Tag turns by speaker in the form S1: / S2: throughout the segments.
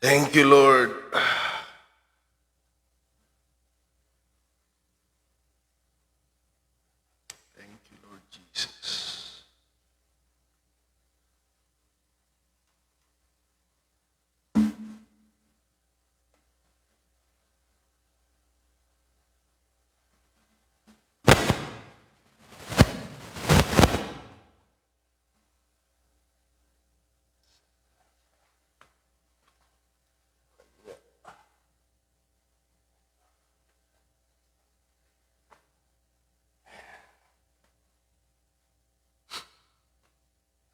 S1: Thank you, Lord. Thank you, Lord Jesus.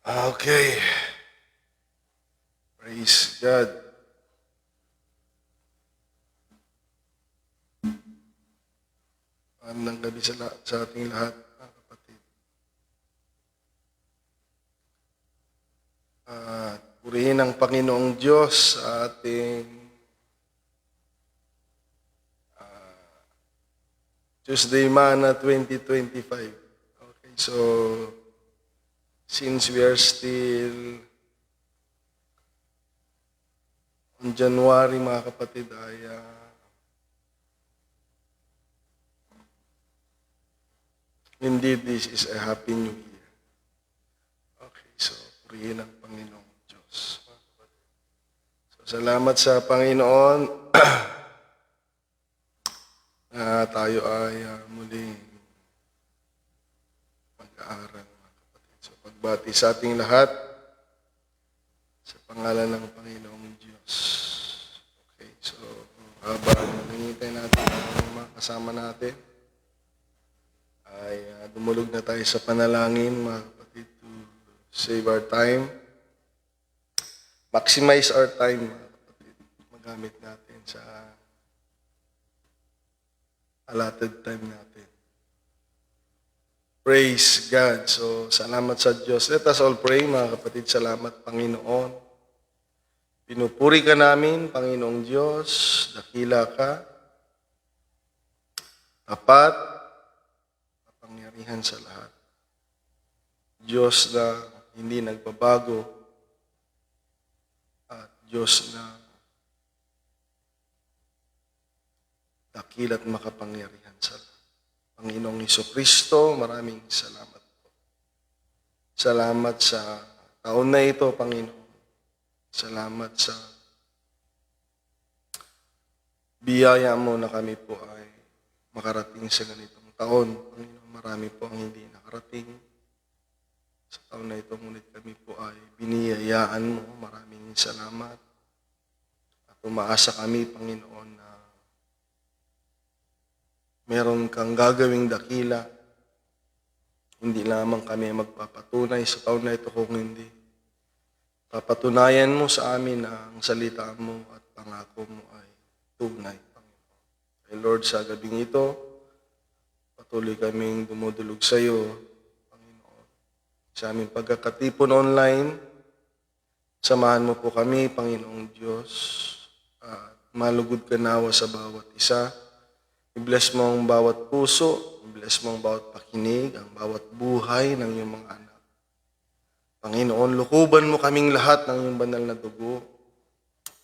S1: Okay. Praise God. Magandang gabi sa ating lahat, mga kapatid. At purihin ang Panginoong Diyos sa ating Tuesday Mana 2025. Okay, so since we are still on January, mga kapatid, ay indeed this is a Happy New Year. Okay, so purihin ang Panginoong Diyos. Mga kapatid. So salamat sa Panginoon na tayo ay muling mag-aaral, mga kapatid. So pagbati sa ating lahat sa pangalan ng Panginoong Diyos. Okay, so habang nangyintay natin ang mga kasama natin, ay dumulog na tayo sa panalangin, mga kapatid, to save our time. Maximize our time, mga kapatid. Magamit natin sa allotted time natin. Praise God. So, salamat sa Diyos. Let us all pray, mga kapatid. Salamat, Panginoon. Pinupuri ka namin, Panginoong Diyos. Dakila ka. Tapat. Kapangyarihan sa lahat. Diyos na hindi nagbabago. At Diyos na dakila at makapangyarihan sa lahat. Panginoong Hesukristo, maraming salamat po. Salamat sa taon na ito, Panginoon. Salamat sa biyaya mo na kami po ay makarating sa ganitong taon. Panginoon, marami po ang hindi nakarating sa taon na ito, ngunit kami po ay biniyayaan mo. Maraming salamat. At umaasa kami, Panginoon, na meron kang gagawing dakila. Hindi lamang kami magpapatunay sa taon na ito, kung hindi papatunayan mo sa amin na ang salita mo at pangako mo ay tunay, Panginoon. Kay Lord, sa gabing ito, patuloy kaming dumudulog sa iyo, Panginoon. Sa aming pagkakatipon online, samahan mo po kami, Panginoong Diyos, at malugod ka nawa sa bawat isa. I-bless mo ang bawat puso, i-bless mo ang bawat pakinig, ang bawat buhay ng iyong mga anak. Panginoon, lukuban mo kaming lahat ng iyong banal na dugo.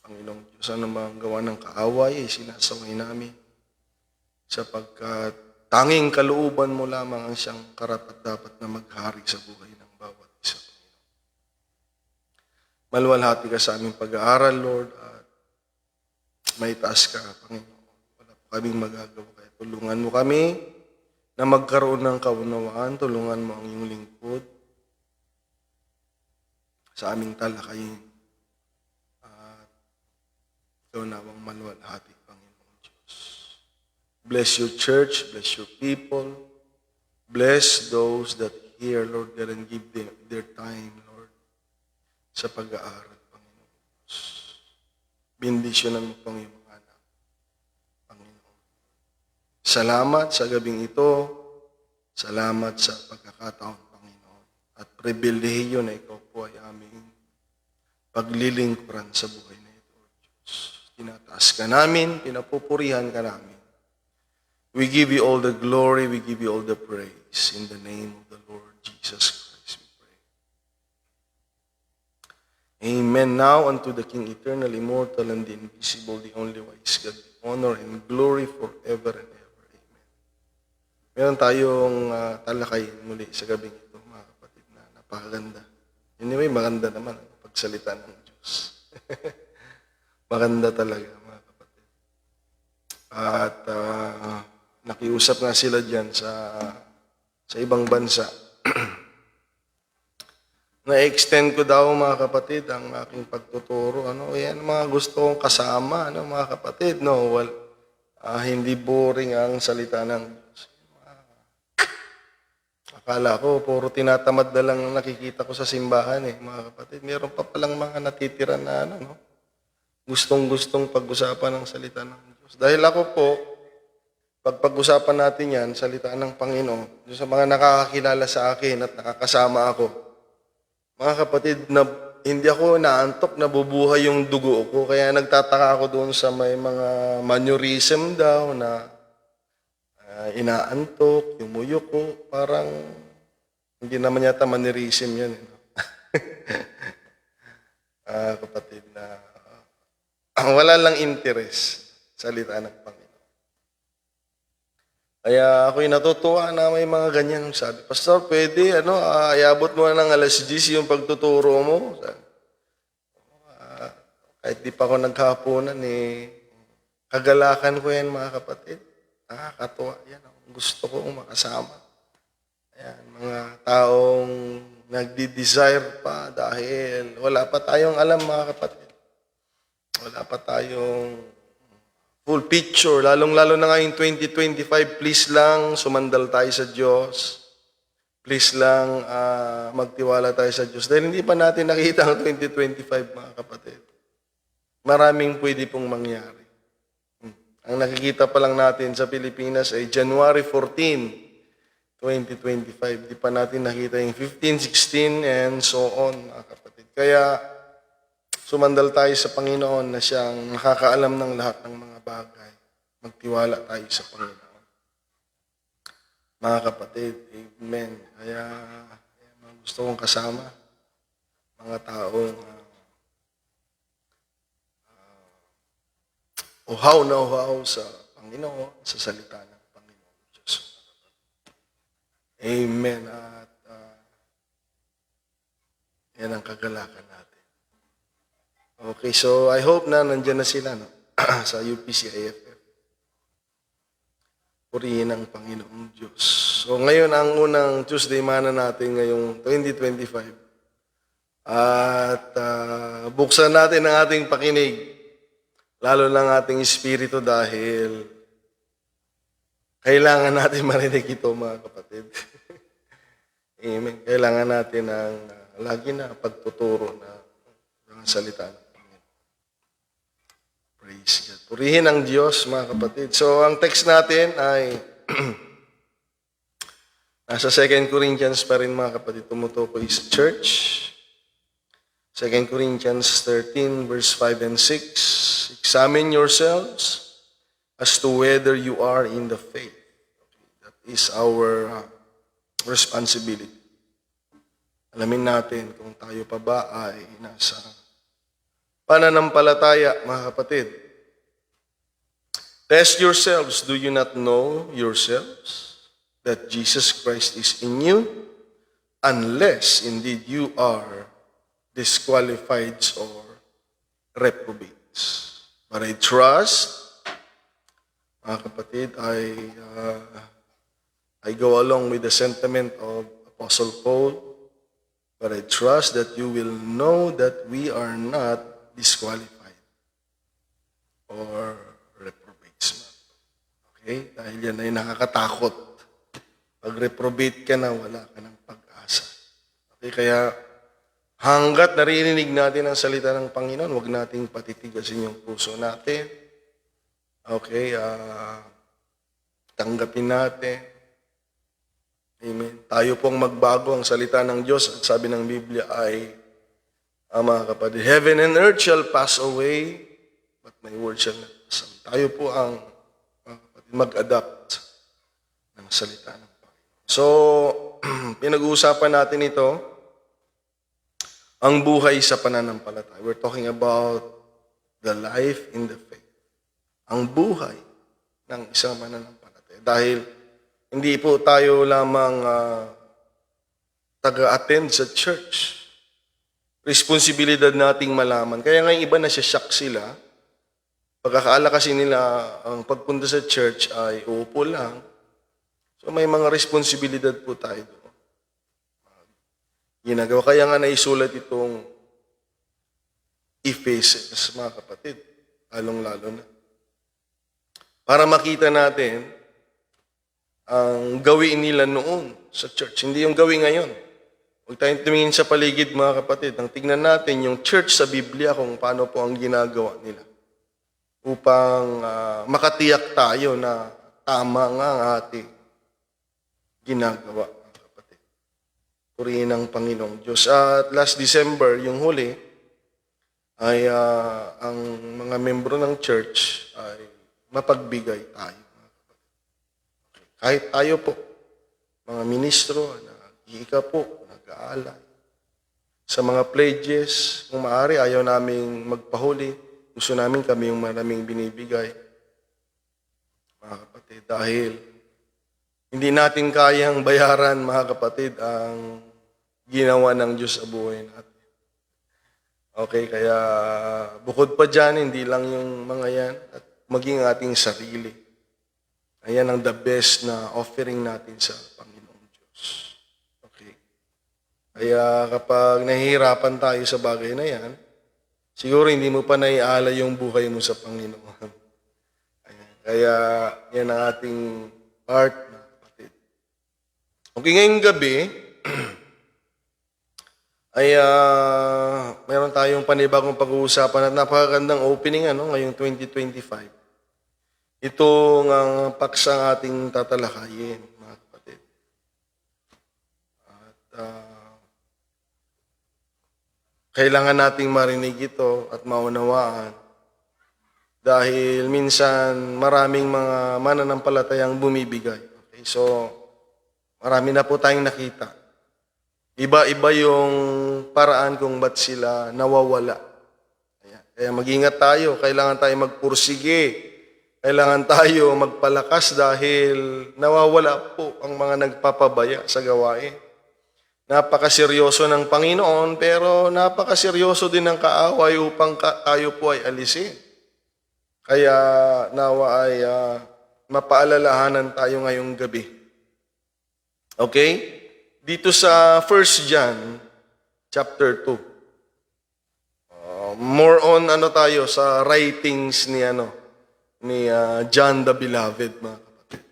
S1: Panginoong Diyos, ano mang gawa ng kaaway ay sinasaway namin, sapagkat tanging kalooban mo lamang ang siyang karapat-dapat na maghari sa buhay ng bawat isa. Maluwalhati ka sa aming pag-aaral, Lord, at may taas ka, Panginoon. Kaming magagawa. Kaya tulungan mo kami na magkaroon ng kaunawaan. Tulungan mo ang iyong lingkod sa aming talakayin. At ikaw nawang maluwalhati, Panginoong Diyos. Bless your church, bless your people, bless those that hear, Lord God, and give them their time, Lord, sa pag-aaral, Panginoong Diyos. Bendisyonan mo, Panginoon. Salamat sa gabing ito. Salamat sa pagkakataon, Panginoon. At pribilehiyo na ikaw po ay aming paglilingkuran sa buhay na ito, Diyos. Tinataas ka namin, pinapupurihan ka namin. We give you all the glory, we give you all the praise. In the name of the Lord Jesus Christ, we pray. Amen. Amen. Now unto the King, eternal, immortal, and the invisible, the only wise God, honor and glory forever and ever. Amen. Meron tayong talakayin muli sa gabing ito, mga kapatid, na napakaganda. Anyway, maganda naman ang pagsalita ng Diyos. Maganda talaga, mga kapatid. At nakiusap nga sila dyan sa ibang bansa. Na-extend ko daw, mga kapatid, ang aking pagtuturo. Yan mga gusto kong kasama, mga kapatid. Hindi boring ang salita ng Diyos. Akala ko, puro tinatamad na lang nakikita ko sa simbahan, mga kapatid. Meron pa palang mga natitira na, gustong-gustong pag-usapan ng salita ng Diyos. Dahil ako po, pag-usapan natin yan, salita ng Panginoon, sa mga nakakakilala sa akin at nakakasama ako, mga kapatid, hindi ako naantok, nabubuhay yung dugo ko. Kaya nagtataka ako doon sa may mga mannerism daw na inaantok, yung muyo ko. Parang hindi naman yata mannerism yan. Kapatid, na wala lang interest sa salita ng Panginoon. Kaya ako'y natutuwa na may mga ganyan. Sabi, Pastor, pwede, ayabot mo na ng alas 10 yung pagtuturo mo. Sabi, kahit di pa ako naghapunan, kagalakan ko yan, mga kapatid. Nakakatuwa yan. Gusto ko makasama. Ayan, mga taong nagdi-desire pa dahil wala pa tayong alam, mga kapatid. Wala pa tayong full picture, lalong-lalo na ngayong 2025, please lang, sumandal tayo sa Diyos. Please lang, magtiwala tayo sa Diyos. Dahil hindi pa natin nakita ang 2025, mga kapatid. Maraming pwede pong mangyari. Ang nakikita pa lang natin sa Pilipinas ay January 14, 2025. Di pa natin nakita yung 15, 16, and so on, mga kapatid. Kaya, sumandal tayo sa Panginoon na siyang nakakaalam ng lahat ng mga bagay. Magtiwala tayo sa Panginoon. Mga kapatid, amen. Kaya gusto kong kasama mga taong uhaw na uhaw sa Panginoon, sa salita ng Panginoon Diyos. Amen. At yan ang kagalakan natin. Okay, so I hope na nandyan na sila sa UPCIFF. Purihin ang Panginoong Diyos. So ngayon ang unang Tuesday mana natin ngayong 2025. At buksan natin ang ating pakinig, lalo ng ating espiritu dahil kailangan natin marinig ito, mga kapatid. Amen. Kailangan natin ang lagi na pagtuturo ng salita ng Panginoon. Praise God. Purihin ang Diyos, mga kapatid. So, ang text natin ay nasa 2 Corinthians pa rin, mga kapatid. Tumutukoy sa church. 2 Corinthians 13, verse 5 and 6. Examine yourselves as to whether you are in the faith. That is our responsibility. Alamin natin kung tayo pa ba ay nasa pananampalataya, mga kapatid. Test yourselves. Do you not know yourselves that Jesus Christ is in you? Unless indeed you are disqualified or reprobates. But I trust, mga kapatid, I go along with the sentiment of Apostle Paul, but I trust that you will know that we are not disqualified or reprobates. Okay? Dahil yan ay nakakatakot. Pag reprobate ka na, wala ka ng pag-asa. Okay? Kaya hanggat naririnig natin ang salita ng Panginoon, huwag nating patitigasin yung puso natin. Okay? Tanggapin natin. Amen. Tayo pong magbago ang salita ng Diyos. At sabi ng Biblia ay, mga kapatid, heaven and earth shall pass away, but my word shall not pass away. Tayo po ang mag-adapt ng salita ng Panginoon. So, pinag-uusapan natin ito. ang buhay sa pananampalataya. We're talking about the life in the faith. Ang buhay ng isang mananampalataya. Dahil hindi po tayo lamang taga-attend sa church. Responsibilidad nating malaman. Kaya nga yung iba shock sila. Pagkakaala kasi nila ang pagpunta sa church ay uupo lang. So may mga responsibilidad po tayo doon. Ginagawa. Kaya nga naisulat itong Ephesus, mga kapatid. Lalong-lalo na. Para makita natin ang gawin nila noon sa church. Hindi yung gawin ngayon. Huwag tayong tumingin sa paligid, mga kapatid. Ang tingnan natin yung church sa Biblia kung paano po ang ginagawa nila. Upang makatiyak tayo na tama nga ang ating ginagawa, mga kapatid. Purihin ang Panginoong Diyos. At last December, yung huli, ay ang mga membro ng church ay mapagbigay tayo. Kahit tayo po, mga ministro, nag-iika po, nag-aalay. Sa mga pledges, kung maaari, ayaw naming magpahuli. Gusto namin kami yung maraming binibigay. Mga kapatid, dahil hindi natin kayang bayaran, mga kapatid, ang ginawa ng Diyos sa buhay natin. Okay, kaya bukod pa dyan, hindi lang yung mga yan, at maging ating sarili. Ayan ang the best na offering natin sa Panginoong Diyos. Okay. Kaya kapag nahihirapan tayo sa bagay na yan, siguro hindi mo pa naialay yung buhay mo sa Panginoon. Ayan. Kaya yan ang ating part, mga kapatid. Okay, ngayong gabi, ay meron tayong panibagong pag-uusapan at napakagandang opening ngayong 2025. Ito ang paksang ating tatalakayin, mga kapatid. At kailangan nating marinig ito at maunawaan dahil minsan maraming mga mananampalatayang bumibigay. Okay, so marami na po tayong nakita. Iba-iba yung paraan kung ba't sila nawawala. Ayan. Kaya mag-ingat tayo. Kailangan tayo magpursige. Kailangan tayo magpalakas dahil nawawala po ang mga nagpapabaya sa gawain. Napakaseryoso ng Panginoon, pero napakaseryoso din ng kaaway upang tayo po ay alisin. Kaya nawa ay mapaalalahanan tayo ngayong gabi. Okay? Dito sa 1 John chapter 2. More on tayo sa writings ni John the Beloved, mga kapatid.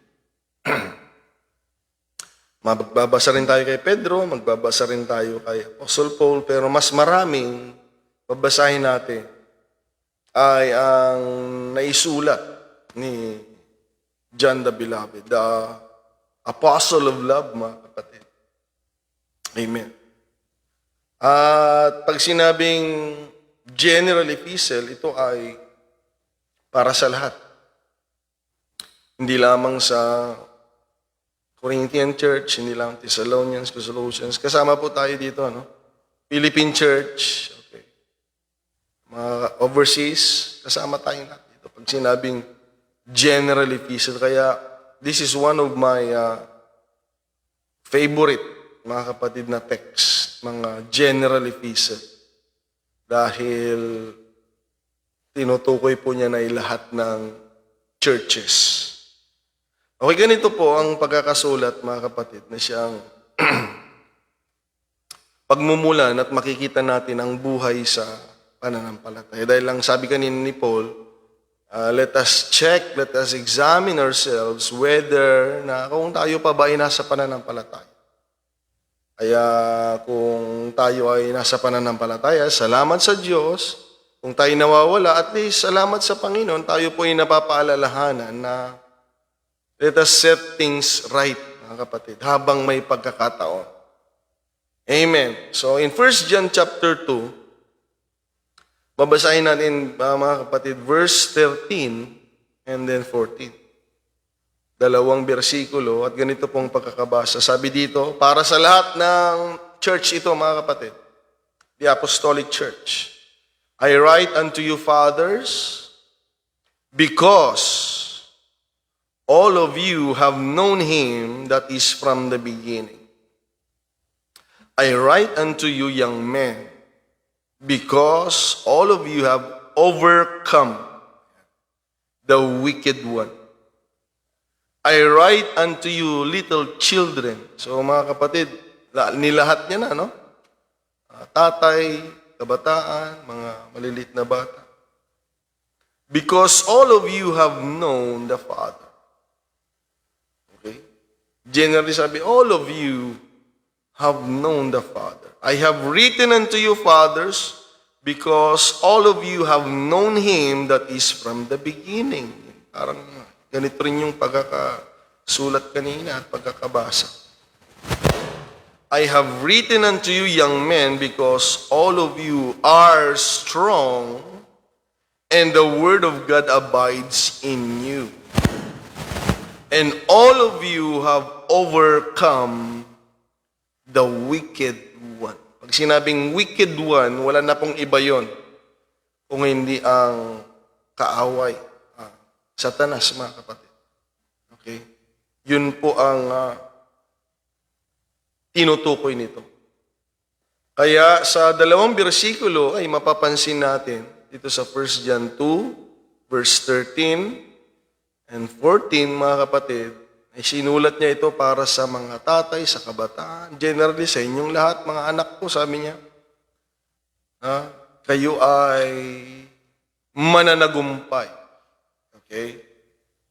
S1: Magbabasa rin tayo kay Pedro, magbabasa rin tayo kay Apostle Paul, pero mas maraming babasahin natin ay ang naisulat ni John the Beloved, the Apostle of Love, mga kapatid. Amen. At pag sinabing general epistle, ito ay para sa lahat. Hindi lamang sa Corinthian Church, hindi lang Thessalonians, Colossians. Kasama po tayo dito, Philippine Church, okay. Mga overseas, kasama tayo lahat dito. Pag sinabing general epistle, kaya this is one of my favorite, mga kapatid, na text, mga general epistle. Dahil tinutukoy po niya na lahat ng churches. Okay, ganito po ang pagkakasulat, mga kapatid, na siyang pagmumulan at makikita natin ang buhay sa pananampalataya. Dahil lang sabi kanina ni Paul, let us check, let us examine ourselves whether na kung tayo pa ba ay nasa pananampalataya. Kaya kung tayo ay nasa pananampalataya, salamat sa Diyos. Kung tayo nawawala, at least salamat sa Panginoon, tayo po ay napapaalalahanan na let us set things right, mga kapatid, habang may pagkakataon. Amen. So in 1 John chapter 2, babasahin natin, mga kapatid, verse 13 and then 14. Dalawang bersikulo at ganito pong pagkakabasa. Sabi dito, para sa lahat ng church ito, mga kapatid. the Apostolic Church. I write unto you, fathers, because all of you have known him that is from the beginning. I write unto you, young men, because all of you have overcome the wicked one. I write unto you, little children. So mga kapatid, nilahat niya na, no? Tatay, kabataan, mga malilit na bata. Because all of you have known the Father. Okay? Generally sabi, all of you have known the Father. I have written unto you, fathers, because all of you have known him that is from the beginning. Parang ganito rin yung pagkakasulat kanina at pagkakabasa. I have written unto you, young men, because all of you are strong, and the word of God abides in you. And all of you have overcome the wicked one. Pag sinabing wicked one, wala na pong iba yon kung hindi ang kaaway. Satanas, mga kapatid. Okay? Yun po ang tinutukoy nito. Kaya sa dalawang bersikulo ay mapapansin natin dito sa 1 John 2, verse 13 and 14, mga kapatid, ay sinulat niya ito para sa mga tatay, sa kabataan, generally sa inyong lahat, mga anak ko, sabi niya. Kayo ay mananagumpay. Okay?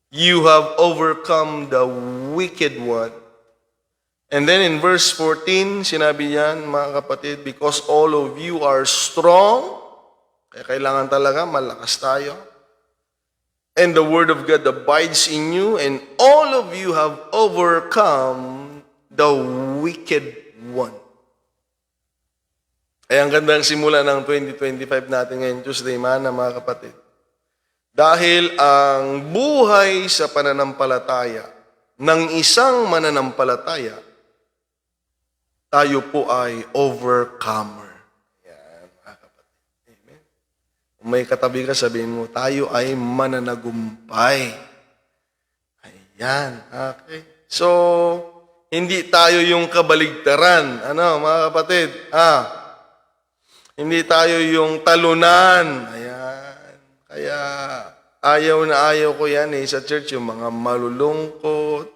S1: You have overcome the wicked one. And then in verse 14, sinabi niyan, mga kapatid, because all of you are strong, kaya kailangan talaga malakas tayo. And the word of God abides in you, and all of you have overcome the wicked one. Ay ang gandang simula ng 2025 natin ngayon, Tuesday, mga kapatid. Dahil ang buhay sa pananampalataya ng isang mananampalataya, tayo po ay overcomer. Kung may katabi ka, sabihin mo, tayo ay mananagumpay. Ayan, okay. So, hindi tayo yung kabaligtaran. Ano, mga kapatid? Hindi tayo yung talunan. Ayan. Kaya, ayaw na ayaw ko yan sa church, yung mga malulungkot.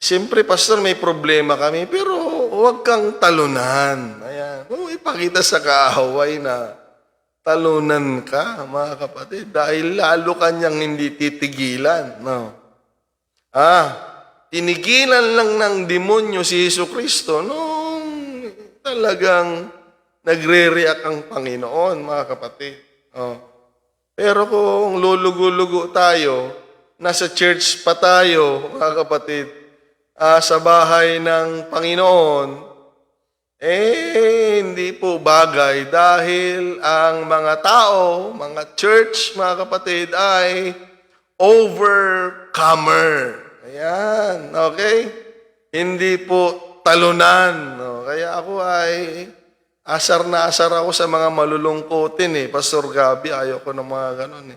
S1: Siyempre, pastor, may problema kami, pero huwag kang talunan. Ayan. Huwag ipakita sa kaaway na talunan ka, mga kapatid, dahil lalo kanyang hindi titigilan. No? Tinigilan lang ng demonyo si Jesucristo nung talagang nagre-react ang Panginoon, mga kapatid. Pero kung lulugo-lugo tayo, nasa church pa tayo, mga kapatid, sa bahay ng Panginoon, hindi po bagay dahil ang mga tao, mga church, mga kapatid, ay overcomer. Ayan, okay? Hindi po talunan. No? Kaya ako ay asar na asar ako sa mga malulungkotin Pastor Gabi, ayaw ko ng mga ganun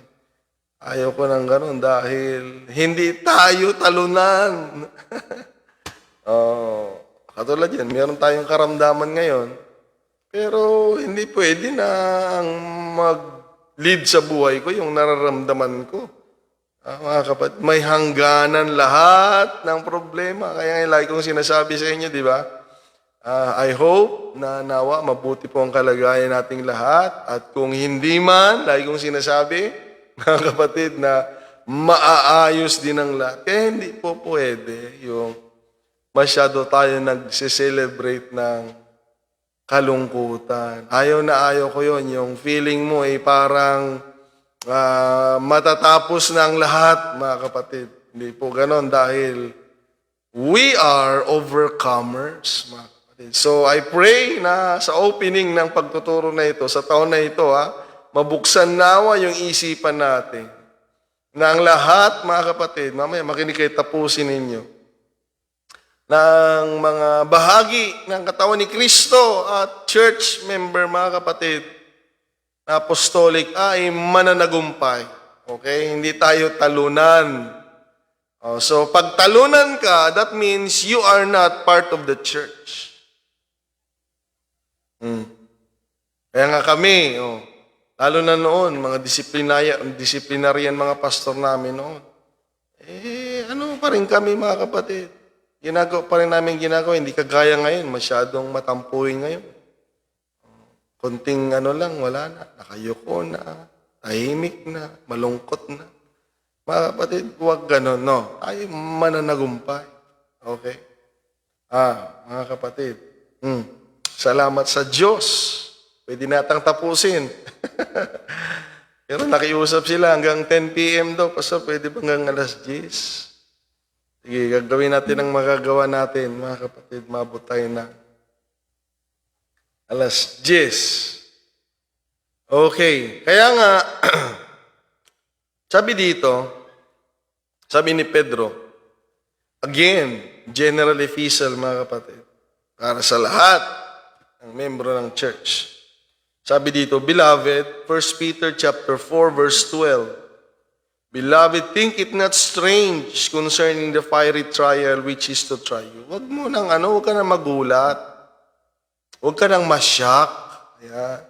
S1: Ayaw ko ng ganun dahil hindi tayo talunan. Katulad yan, meron tayong karamdaman ngayon, pero hindi pwede na ang mag-lead sa buhay ko yung nararamdaman ko. Mga kapatid, may hangganan lahat ng problema. Kaya lagi kong sinasabi sa inyo, di ba? I hope na nawa mabuti po ang kalagayan nating lahat. At kung hindi man, lagi kong sinasabi, mga kapatid, na maaayos din ang lahat. Kaya hindi po pwede yung masyado tayo nag-celebrate ng kalungkutan. Ayaw na ayaw ko yon. Yung feeling mo ay parang matatapos na ang lahat, mga kapatid. Hindi po ganon dahil we are overcomers, mga kapatid. So I pray na sa opening ng pagtuturo na ito, sa taon na ito, mabuksan nawa yung isipan natin na ang lahat, mga kapatid, mamaya makinig kayo, tapusin ninyo. ng mga bahagi ng katawan ni Kristo at church member, mga kapatid, na apostolic ay mananagumpay. Okay? Hindi tayo talunan. So, pag talunan ka, that means you are not part of the church. Kaya nga kami, lalo na noon, mga disciplinarian mga pastor namin noon, ano pa rin kami, mga kapatid? Ginagawa pa rin namin ginagawa, hindi kagaya ngayon, masyadong matampuin ngayon. Konting lang, wala na, nakayuko na, tahimik na, malungkot na. Mga kapatid, huwag ganon, no? Tayo mananagumpay. Okay? Mga kapatid, salamat sa Diyos. Pwede natang tapusin. Pero nakiusap sila hanggang 10 p.m. daw. Pastor, pwede ba hanggang alas 10? Sige, gagawin natin ang magagawa natin, mga kapatid, mabot tayo na alas 10. Okay, kaya nga, sabi dito, sabi ni Pedro, again, general epistle, mga kapatid, para sa lahat ng membro ng church. Sabi dito, Beloved, 1 Peter chapter 4, verse 12, Beloved, think it not strange concerning the fiery trial which is to try you. Huwag mo nang huwag ka nang magulat. Huwag ka nang masyak. Ayan.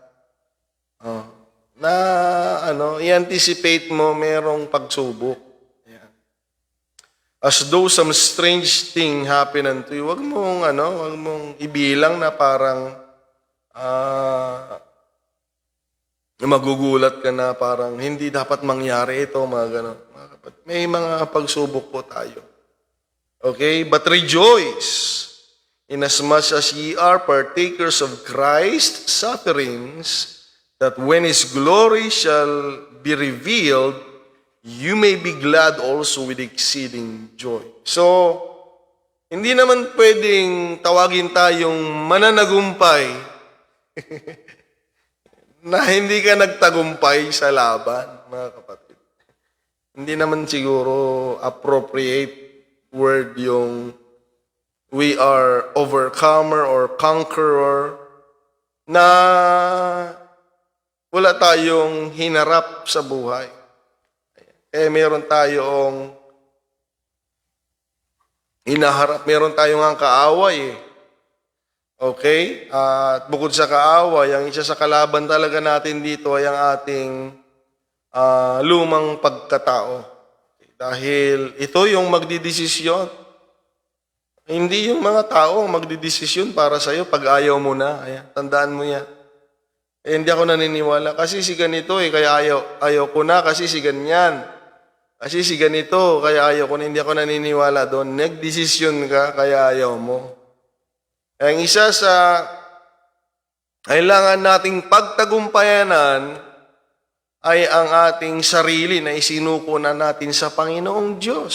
S1: I-anticipate mo merong pagsubok. Ayan. As though some strange thing happen unto you. Huwag mong ibilang na parang magugulat ka na parang hindi dapat mangyari ito, mga gano'n. May mga pagsubok po tayo. Okay? But rejoice, inasmuch as ye are partakers of Christ's sufferings, that when His glory shall be revealed, you may be glad also with exceeding joy. So, hindi naman pwedeng tawagin tayong mananagumpay na hindi ka nagtagumpay sa laban, mga kapatid. Hindi naman siguro appropriate word yung we are overcomer or conqueror na wala tayong hinarap sa buhay. Meron tayong hinaharap, meron tayong ang kaaway. Okay? At bukod sa kaaway, ang isa sa kalaban talaga natin dito ay ang ating lumang pagkatao. Okay? Dahil ito yung magdidesisyon. Hindi yung mga tao ang magdidesisyon para sa'yo pag ayaw mo na. Ayan, tandaan mo yan. Hindi ako naniniwala. Kasi si ganito kaya ayaw ko na. Kasi si ganyan. Kasi si ganito, kaya ayaw ko na. Hindi ako naniniwala doon. Nagdesisyon ka, kaya ayaw mo. Ang isa sa kailangan nating pagtagumpayanan ay ang ating sarili na isinuko na natin sa Panginoong Diyos.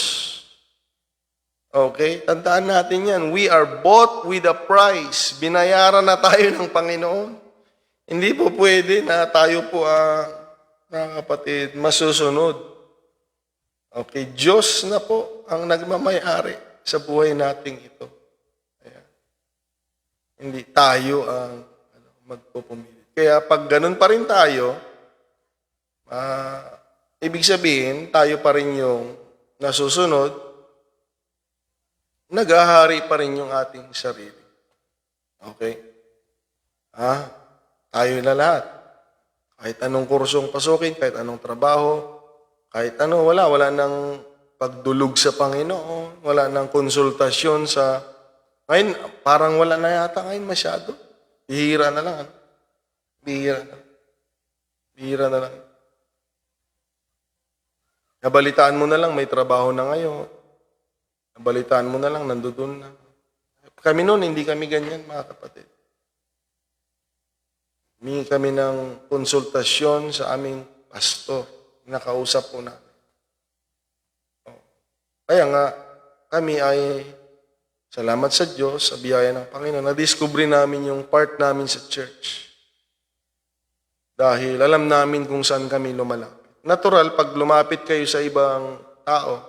S1: Okay? Tandaan natin yan. We are bought with a price. Binayaran na tayo ng Panginoon. Hindi po pwede na tayo po, mga kapatid, masusunod. Okay? Diyos na po ang nagmamayari sa buhay nating ito. Hindi tayo ang magpupumili. Kaya pag ganun pa rin tayo, ibig sabihin, tayo pa rin yung nasusunod, naghahari pa rin yung ating sarili. Okay? Tayo na lahat. Kahit anong kursong pasukin, kahit anong trabaho, kahit wala nang pagdulog sa Panginoon, wala nang konsultasyon sa ngayon, parang wala na yata ngayon masyado. Bihira na lang. Bihira na lang. Nabalitaan mo na lang, may trabaho na ngayon. Nabalitaan mo na lang, nandoon na. Kami noon, hindi kami ganyan, mga kapatid. Humingi kami ng konsultasyon sa aming pastor. Nakausap po namin. Kaya nga, kami ay salamat sa Diyos, sa biyaya ng Panginoon, na-discover namin yung part namin sa church. Dahil alam namin kung saan kami lumalapit. Natural, pag lumapit kayo sa ibang tao,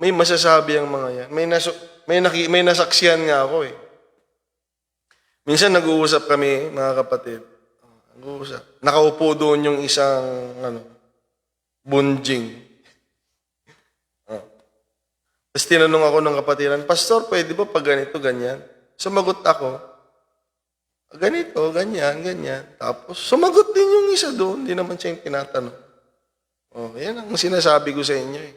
S1: may masasabi ang mga yan. may nasaksihan nga ako eh. Minsan nag-uusap kami, mga kapatid. Nag-uusap. Nakaupo doon yung isang, bunjing. Tapos tinanong ako ng kapatiran, Pastor, pwede ba pag ganito, ganyan? Sumagot ako, ganito, ganyan, ganyan. Tapos sumagot din yung isa doon, hindi naman siya yung tinatanong. Yan ang sinasabi ko sa inyo eh.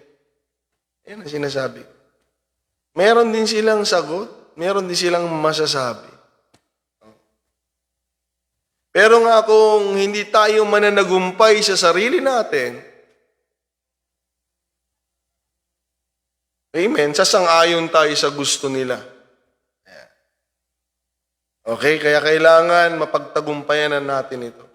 S1: Yan ang sinasabi ko. Meron din silang sagot, meron din silang masasabi. Pero nga kung hindi tayo mananagumpay sa sarili natin, amen, sasang-ayon tayo sa gusto nila. Okay, kaya kailangan mapagtagumpayan natin ito.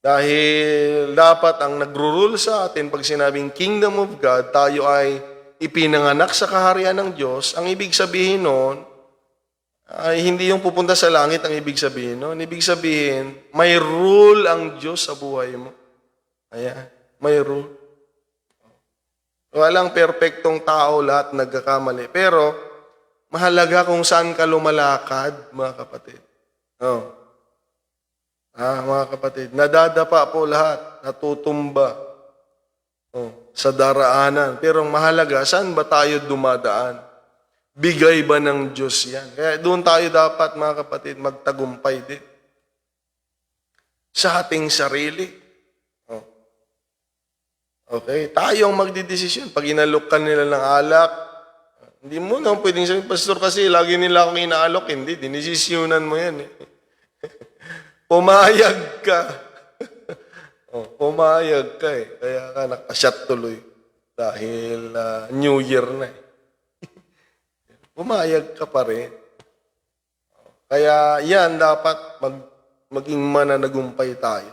S1: Dahil dapat ang nagro-rule sa atin pag sinabing Kingdom of God, tayo ay ipinanganak sa kaharian ng Diyos. Ang ibig sabihin noon, ay hindi yung pupunta sa langit ang ibig sabihin noon. Ibig sabihin, may rule ang Diyos sa buhay mo. Ayan, may rule. Walang perpektong tao, lahat nagkakamali. Pero, mahalaga kung saan ka lumalakad, mga kapatid. Mga kapatid, nadadapa po lahat, natutumba sa daraanan. Pero ang mahalaga, saan ba tayo dumadaan? Bigay ba ng Diyos yan? Kaya doon tayo dapat, mga kapatid, magtagumpay din. Sa ating sarili. Okay, tayong magdidesisyon. Pag inalok ka nila ng alak, hindi mo na pwedeng sabihin, Pastor, kasi lagi nila akong inaalok. Hindi, dinesisyonan mo yan eh. Pumayag ka. Pumayag ka eh. Kaya ka nakashot tuloy. Dahil New Year na eh. Pumayag ka pa rin. Kaya yan, dapat maging mananagumpay tayo.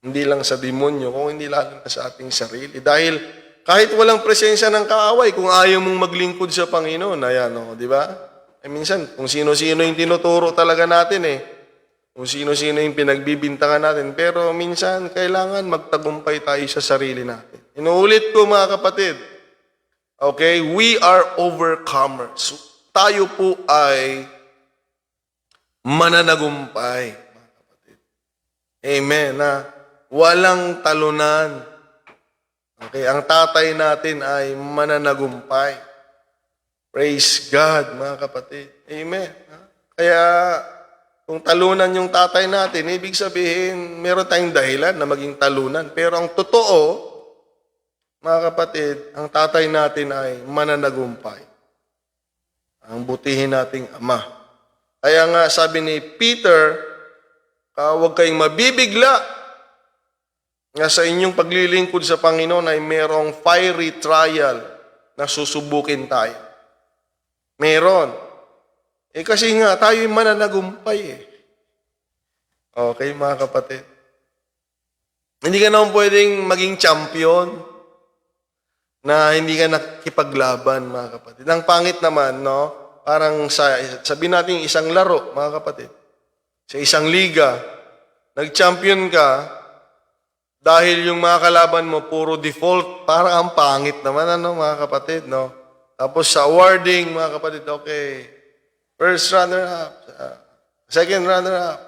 S1: Hindi lang sa demonyo, kung hindi lalo na sa ating sarili. Dahil kahit walang presensya ng kaaway, kung ayaw mong maglingkod sa Panginoon, ayan di ba? Minsan, kung sino-sino yung tinuturo talaga natin eh. Kung sino-sino yung pinagbibintangan natin. Pero minsan, kailangan magtagumpay tayo sa sarili natin. Inuulit ko mga kapatid, okay, we are overcomers. Tayo po ay mananagumpay, mga kapatid. Amen. Walang talunan. Okay, ang tatay natin ay mananagumpay. Praise God, mga kapatid. Amen. Kaya, kung talunan yung tatay natin, ibig sabihin, meron tayong dahilan na maging talunan. Pero ang totoo, mga kapatid, ang tatay natin ay mananagumpay. Ang butihin nating Ama. Kaya nga sabi ni Peter, huwag kayong mabibigla nga sa inyong paglilingkod sa Panginoon ay merong fiery trial na susubukin tayo. Meron. Kasi nga, tayo'y mananagumpay eh. Okay, mga kapatid. Hindi ka naman pwedeng maging champion na hindi ka nakipaglaban, mga kapatid. Ang pangit naman, parang sabihin natin isang laro, mga kapatid. Sa isang liga, nag-champion ka, dahil yung mga kalaban mo puro default, parang ang pangit naman, mga kapatid, Tapos sa awarding, mga kapatid, okay, first runner-up, second runner-up.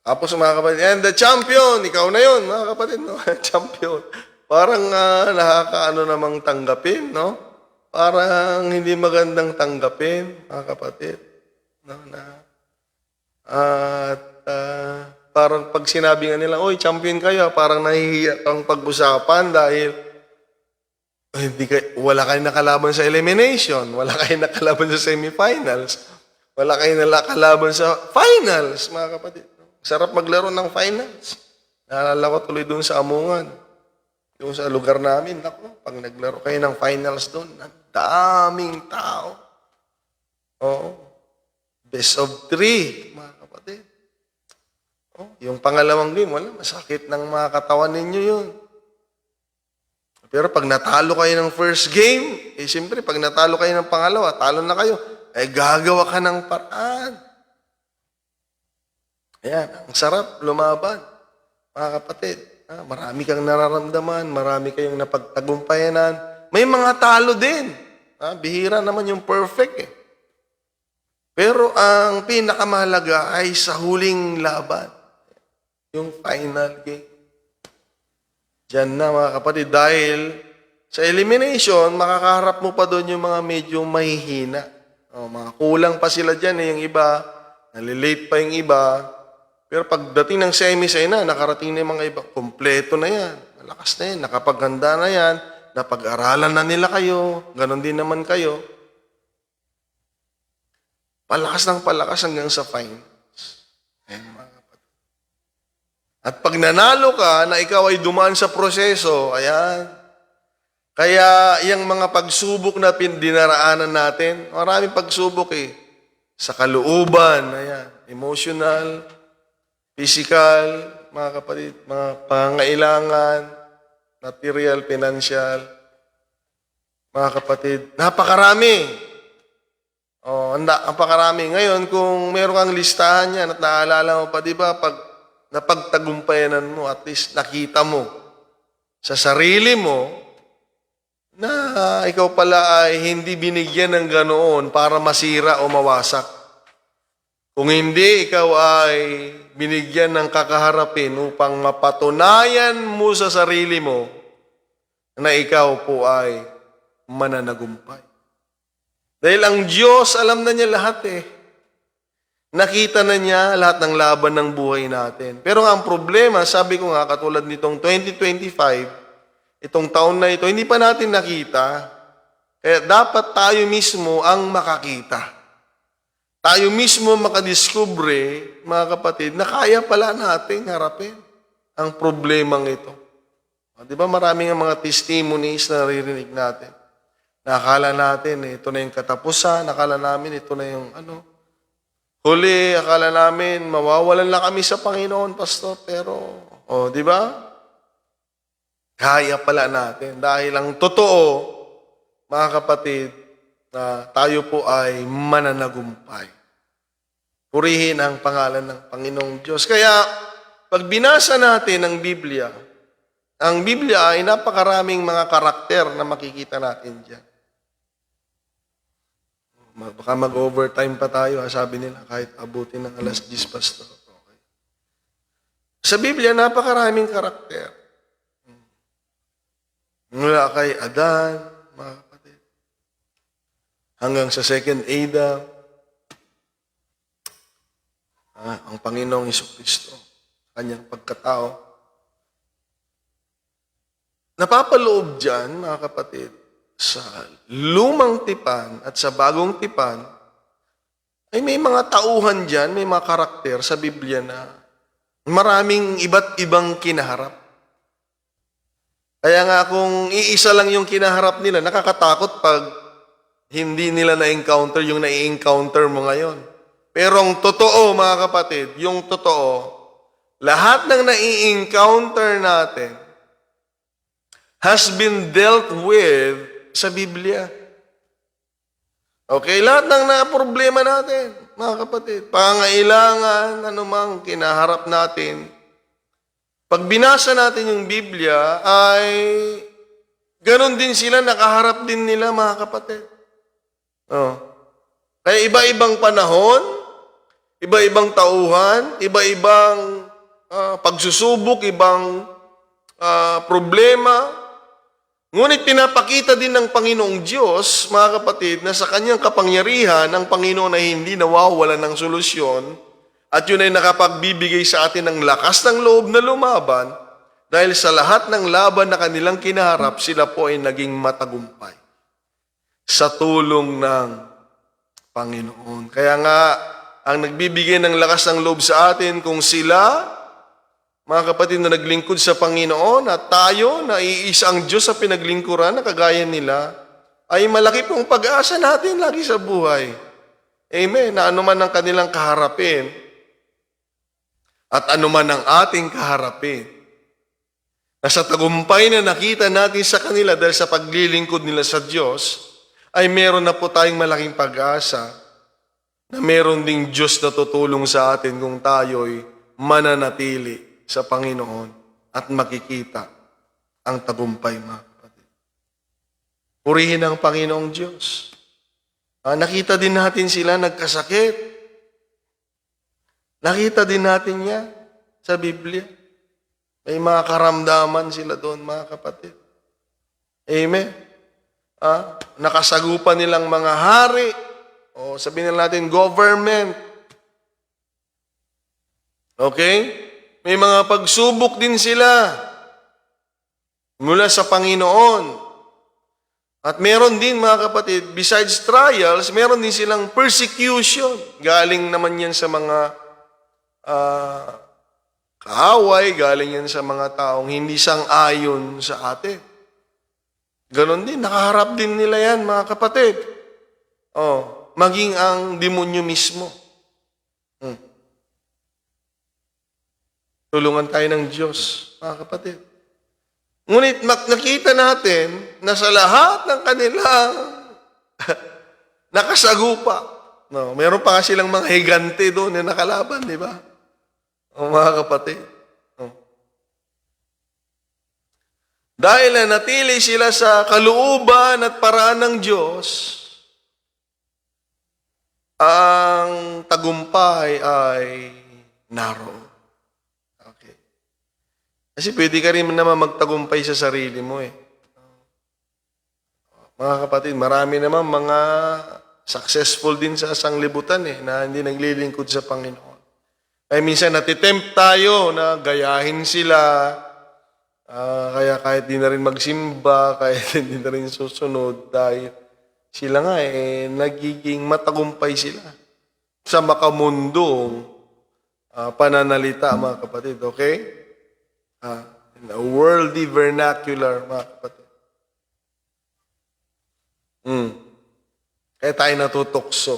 S1: Tapos mga kapatid, and the champion, ikaw na yun, mga kapatid, champion. Parang nakakaano namang tanggapin, Parang hindi magandang tanggapin, mga kapatid. At parang pag sinabi nga nila, oy, champion kayo, parang nahihiya kang pag-usapan dahil wala kayong nakalaban sa elimination, wala kayong nakalaban sa semifinals, wala kayong nakalaban sa finals, mga kapatid. Sarap maglaro ng finals. Naalala ko tuloy doon sa Amungan. Yung sa lugar namin, pag naglaro kayo ng finals doon, ang daming tao. Best of 3, mga kapatid. Yung pangalawang game, wala, masakit ng mga katawan ninyo yun. Pero pag natalo kayo ng first game, siyempre, pag natalo kayo ng pangalawa, talo na kayo, gagawa ka ng paraan. Ayan, ang sarap lumaban, mga kapatid. Marami kang nararamdaman, marami kayong napagtagumpayanan, may mga talo din. Bihira naman yung perfect eh. Pero ang pinakamahalaga ay sa huling laban. Yung final game. Diyan na mga kapatid, dahil sa elimination, makakaharap mo pa doon yung mga medyo mahihina. Mga kulang pa sila dyan yung iba, nalilate pa yung iba. Pero pagdating ng semi-final, nakarating na yung mga iba, kompleto na yan, malakas na yan, nakapaganda na yan, napag-aralan na nila kayo, ganon din naman kayo. Palakas ng palakas hanggang sa finals. Ayan, mga kapatid. At pag nanalo ka, na ikaw ay dumaan sa proseso, ayan. Kaya yung mga pagsubok na dinaraanan natin, maraming pagsubok eh. Sa kalooban, ayan, emotional, physical, mga kapatid, mga pangangailangan, material, financial, mga kapatid, napakarami. Napakarami. Ngayon, kung meron kang listahan yan at naalala mo pa, di ba, pag napagtagumpayanan mo, at least nakita mo sa sarili mo na ikaw pala ay hindi binigyan ng ganoon para masira o mawasak. Kung hindi, ikaw ay binigyan ng kakaharapin upang mapatunayan mo sa sarili mo na ikaw po ay mananagumpay. Dahil ang Diyos, alam na niya lahat eh. Nakita na niya lahat ng laban ng buhay natin. Pero ang problema, sabi ko nga, katulad nitong 2025, itong taon na ito, hindi pa natin nakita. Kaya dapat tayo mismo ang makakita. Tayo mismo makadiskubre, mga kapatid, na kaya pala nating harapin ang problemang ito. Di ba maraming mga testimonies na naririnig natin? Nakala natin, ito na yung katapusan. Nakala namin, ito na yung huli, akala namin, mawawalan lang kami sa Panginoon, Pastor. Pero, di ba? Kaya pala natin. Dahil ang totoo, mga kapatid, na tayo po ay mananagumpay. Purihin ang pangalan ng Panginoong Diyos. Kaya, pag binasa natin ang Biblia ay napakaraming mga karakter na makikita natin dyan. Baka mag-overtime pa tayo, sabi nila, kahit abutin ng alas 10, Pastor. Okay. Sa Biblia, napakaraming karakter. Mula kay Adan, mga kapatid, hanggang sa second Adam, ang Panginoong Jesucristo, kanyang pagkatao. Napapaloob dyan, mga kapatid, sa lumang tipan at sa bagong tipan, ay may mga tauhan dyan, may mga karakter sa Biblia na maraming iba't ibang kinaharap. Kaya nga kung iisa lang yung kinaharap nila, nakakatakot pag hindi nila na-encounter yung na-encounter mo ngayon. Pero ang totoo, mga kapatid, yung totoo, lahat ng na-encounter natin has been dealt with sa Biblia. Okay, lahat ng problema natin, mga kapatid, pangailangan, anumang kinaharap natin, pag binasa natin yung Biblia, ay ganon din sila, nakaharap din nila, mga kapatid. Kaya iba-ibang panahon, iba-ibang tauhan, iba-ibang pagsusubok, ibang problema. Ngunit pinapakita din ng Panginoong Diyos, mga kapatid, na sa kanyang kapangyarihan, ang Panginoon ay hindi nawawalan ng solusyon at yun ay nakapagbibigay sa atin ng lakas ng loob na lumaban dahil sa lahat ng laban na kanilang kinaharap, sila po ay naging matagumpay sa tulong ng Panginoon. Kaya nga, ang nagbibigay ng lakas ng loob sa atin kung sila, mga kapatid na naglingkod sa Panginoon at tayo na iisa ang Diyos sa pinaglingkuran na kagaya nila, ay malaki pong pag-asa natin lagi sa buhay. Amen. Na anuman ang kanilang kaharapin at anuman ang ating kaharapin, na sa tagumpay na nakita natin sa kanila dahil sa paglilingkod nila sa Diyos, ay meron na po tayong malaking pag-asa na meron ding Diyos na tutulong sa atin kung tayo'y mananatili sa Panginoon at makikita ang tagumpay, mga kapatid. Purihin ang Panginoong Diyos. Nakita din natin sila nagkasakit. Nakita din natin yan sa Biblia. May mga karamdaman sila doon, mga kapatid. Amen. Nakasagupan nilang mga hari. O sabihin natin, government. Okay? May mga pagsubok din sila mula sa Panginoon. At meron din, mga kapatid, besides trials, meron din silang persecution. Galing naman yan sa mga kaaway, galing yan sa mga taong hindi sang-ayon sa atin. Ganon din, nakaharap din nila yan, mga kapatid. Maging ang demonyo mismo. Tulungan tayo ng Diyos, mga kapatid. Ngunit nakita natin na sa lahat ng kanilang nakasagupa. Meron pa silang mga higante doon na nakalaban, di ba? Mga kapatid. Dahil na natili sila sa kalooban at paraan ng Diyos, ang tagumpay ay naroon. Kasi pwede ka rin naman magtagumpay sa sarili mo eh. Mga kapatid, marami naman mga successful din sa sanglibutan eh, na hindi naglilingkod sa Panginoon. Kaya minsan natitempt tayo na gayahin sila, kaya kahit di na rin magsimba, kahit hindi na rin susunod, dahil sila nga eh, nagiging matagumpay sila sa makamundong pananalita, mga kapatid. Okay? In a worldly vernacular, mga kapatid. Kaya tayo natutokso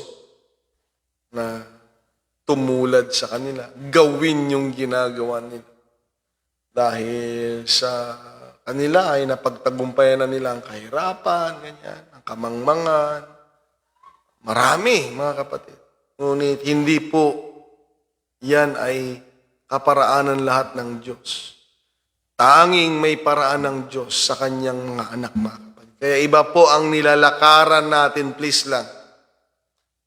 S1: na tumulad sa kanila. Gawin yung ginagawa nila. Dahil sa kanila ay napagtagumpayan na nila ang kahirapan, ganyan, ang kamangmangan. Marami, mga kapatid. Ngunit hindi po yan ay kaparaanan lahat ng Diyos. Tanging may paraan ng Diyos sa kanyang mga anak, mga kapatid. Kaya iba po ang nilalakaran natin, please lang.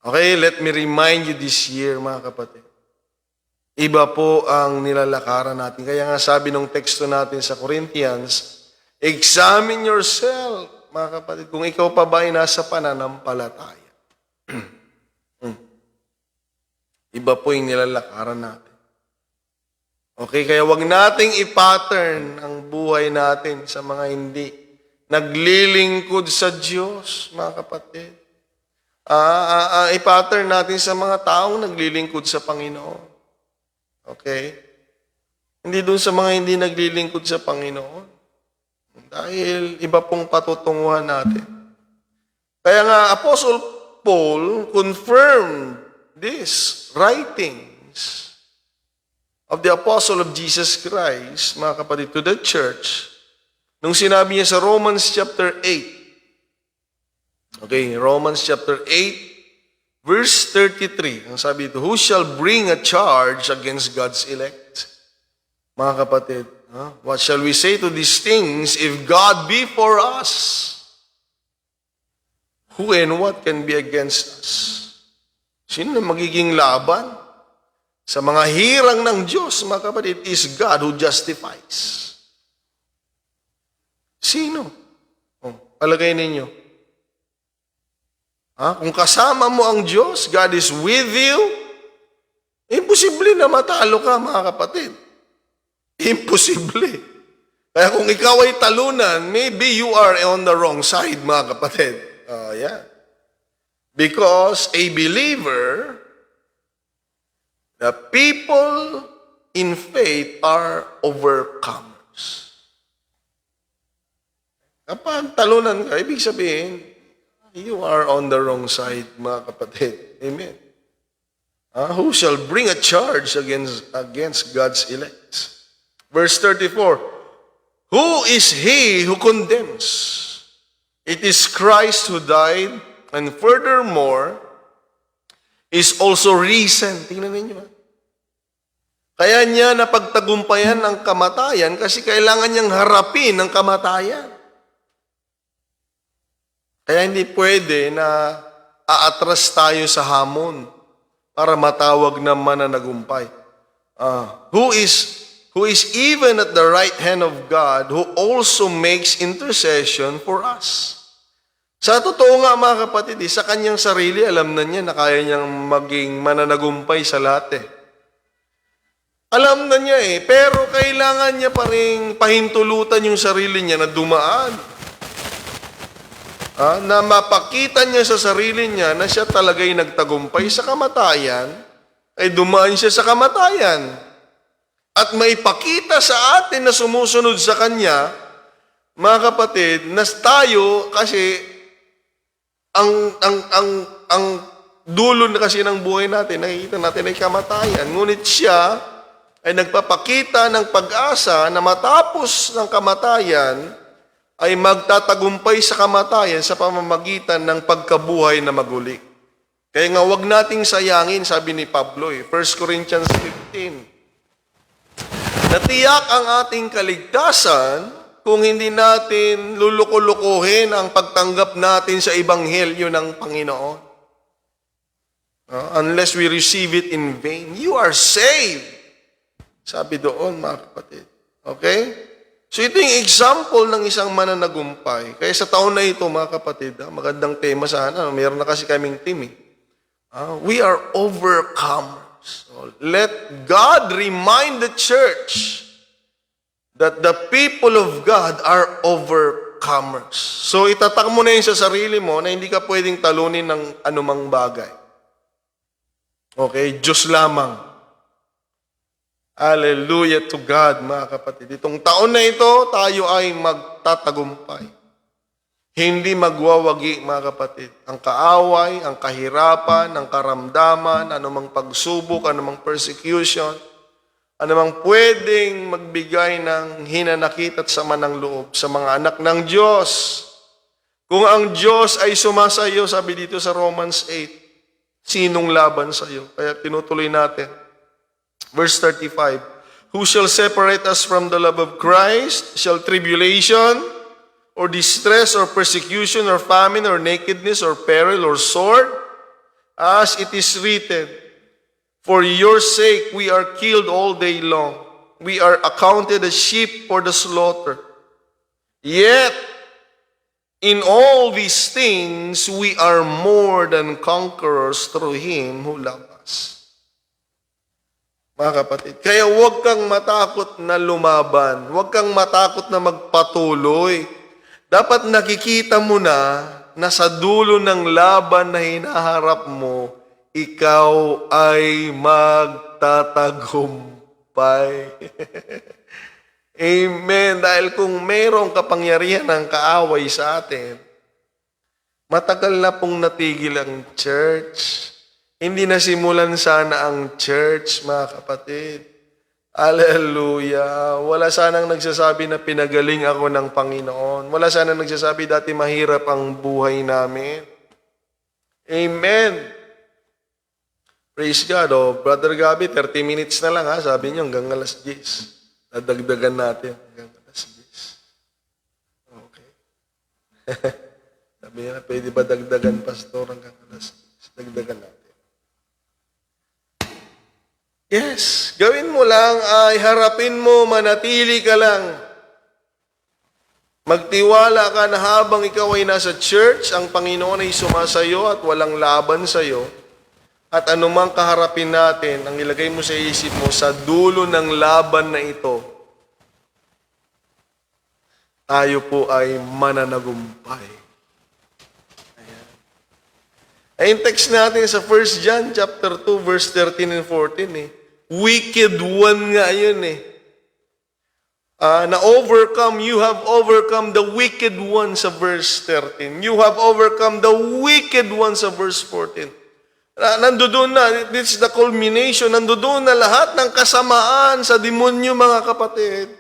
S1: Okay, let me remind you this year, mga kapatid. Iba po ang nilalakaran natin. Kaya nga sabi ng teksto natin sa Corinthians, examine yourself, mga kapatid, kung ikaw pa ba ay nasa pananampalataya. Iba po yung nilalakaran natin. Okay, kaya wag nating i-pattern ang buhay natin sa mga hindi naglilingkod sa Diyos, mga kapatid. I-pattern natin sa mga taong naglilingkod sa Panginoon. Okay? Hindi dun sa mga hindi naglilingkod sa Panginoon. Dahil iba pong patutunguhan natin. Kaya nga, Apostle Paul confirmed these writings of the Apostle of Jesus Christ, mga kapatid, to the church, nung sinabi niya sa Romans chapter 8. Okay, Romans chapter 8, verse 33. Ang sabi ito, who shall bring a charge against God's elect? Mga kapatid, what shall we say to these things? If God be for us, who and what can be against us? Sino na magiging laban? Sa mga hirang ng Diyos, mga kapatid, is God who justifies. Sino? Palagay ninyo. Kung kasama mo ang Diyos, God is with you, imposible na matalo ka, mga kapatid. Imposible. Kaya kung ikaw ay talunan, maybe you are on the wrong side, mga kapatid. Yeah. Because a believer, the people in faith are overcomers. Kapag talunan ka, ibig sabihin, you are on the wrong side, mga kapatid. Amen. Who shall bring a charge against God's elect? Verse 34, who is he who condemns? It is Christ who died, and furthermore, is also risen. Tingnan ninyo. Kaya niya napagtagumpayan ang kamatayan kasi kailangan niyang harapin ang kamatayan. Kaya hindi pwede na aatras tayo sa hamon para matawag na mananagumpay. Who is even at the right hand of God, who also makes intercession for us. Sa totoo nga mga kapatid, sa kanyang sarili, alam na niya na kaya niyang maging mananagumpay sa lahat eh. Alam na niya eh, pero kailangan niya pa rin pahintulutan yung sarili niya na dumaan. Na mapakita niya sa sarili niya na siya talaga'y nagtagumpay sa kamatayan, ay dumaan siya sa kamatayan. At maipakita sa atin na sumusunod sa Kanya, mga kapatid, na tayo kasi ang dulo na kasi ng buhay natin, nakikita natin ay kamatayan. Ngunit siya ay nagpapakita ng pag-asa na matapos ng kamatayan ay magtatagumpay sa kamatayan sa pamamagitan ng pagkabuhay na maguli. Kaya nga wag nating sayangin, sabi ni Pablo, 1 Corinthians 15. Natiyak ang ating kaligtasan kung hindi natin luluko-lukuhin ang pagtanggap natin sa ebanghelyo ng Panginoon. Unless we receive it in vain. You are saved. Sabi doon, mga kapatid. Okay? So ito yung example ng isang mananagumpay. Kaya sa taon na ito, mga kapatid, magandang tema sana. Meron na kasi kaming team eh. We are overcomers. So let God remind the church that the people of God are overcomers. So itatak mo na yun sa sarili mo na hindi ka pwedeng talunin ng anumang bagay. Okay? Diyos lamang. Hallelujah to God, mga kapatid. Itong taon na ito, tayo ay magtatagumpay. Hindi magwawagi, mga kapatid. Ang kaaway, ang kahirapan, ang karamdaman, anumang pagsubok, anumang persecution, anumang pwedeng magbigay ng hinanakit at sama ng loob sa mga anak ng Diyos. Kung ang Diyos ay sumasayo, sabi dito sa Romans 8, sinong laban sa iyo? Kaya tinutuloy natin. Verse 35, who shall separate us from the love of Christ? Shall tribulation, or distress, or persecution, or famine, or nakedness, or peril, or sword? As it is written, for your sake we are killed all day long. We are accounted as sheep for the slaughter. Yet, in all these things, we are more than conquerors through Him who loved us. Mga kapatid, kaya huwag kang matakot na lumaban. Huwag kang matakot na magpatuloy. Dapat nakikita mo na sa dulo ng laban na hinaharap mo, ikaw ay magtatagumpay. Amen. Dahil kung mayroong kapangyarihan ng kaaway sa atin, matagal na pong natigil ang church. Hindi nasimulan sana ang church, mga kapatid. Hallelujah. Wala sanang nagsasabi na pinagaling ako ng Panginoon. Wala sanang nagsasabi dati mahirap ang buhay namin. Amen. Praise God. Brother Gabi, 30 minutes na lang ha. Sabi niyo hanggang alas 10. Dadagdagan natin hanggang alas 10. Okay. Sabi niya, pwede ba dagdagan, Pastor, hanggang alas 10? Dagdagan natin. Yes, gawin mo lang ay harapin mo, manatili ka lang. Magtiwala ka na habang ikaw ay nasa church, ang Panginoon ay sumasayo at walang laban sa'yo. At anumang kaharapin natin, ang ilagay mo sa isip mo, sa dulo ng laban na ito, tayo po ay mananagumpay. Ayan. Ay, text natin sa 1 John chapter 2, verse 13 and 14 Wicked one nga yun you have overcome the wicked one sa verse 13. You have overcome the wicked one sa verse 14. Nandoon na, this is the culmination, nandoon na lahat ng kasamaan sa demonyo, mga kapatid.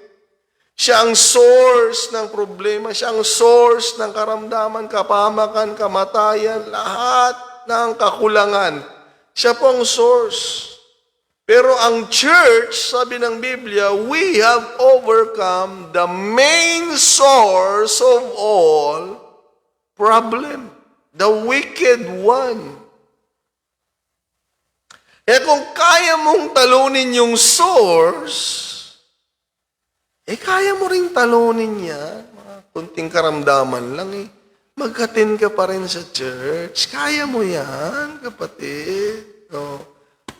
S1: Siya ang source ng problema, siya ang source ng karamdaman, kapahamakan, kamatayan, lahat ng kakulangan. Siya po ang source. Pero ang church, sabi ng Biblia, we have overcome the main source of all, problem. The wicked one. Eh kung kaya mong talunin yung source, kaya mo ring talunin yan. Mga kunting karamdaman lang Mag-attend ka pa rin sa church. Kaya mo yan, kapatid.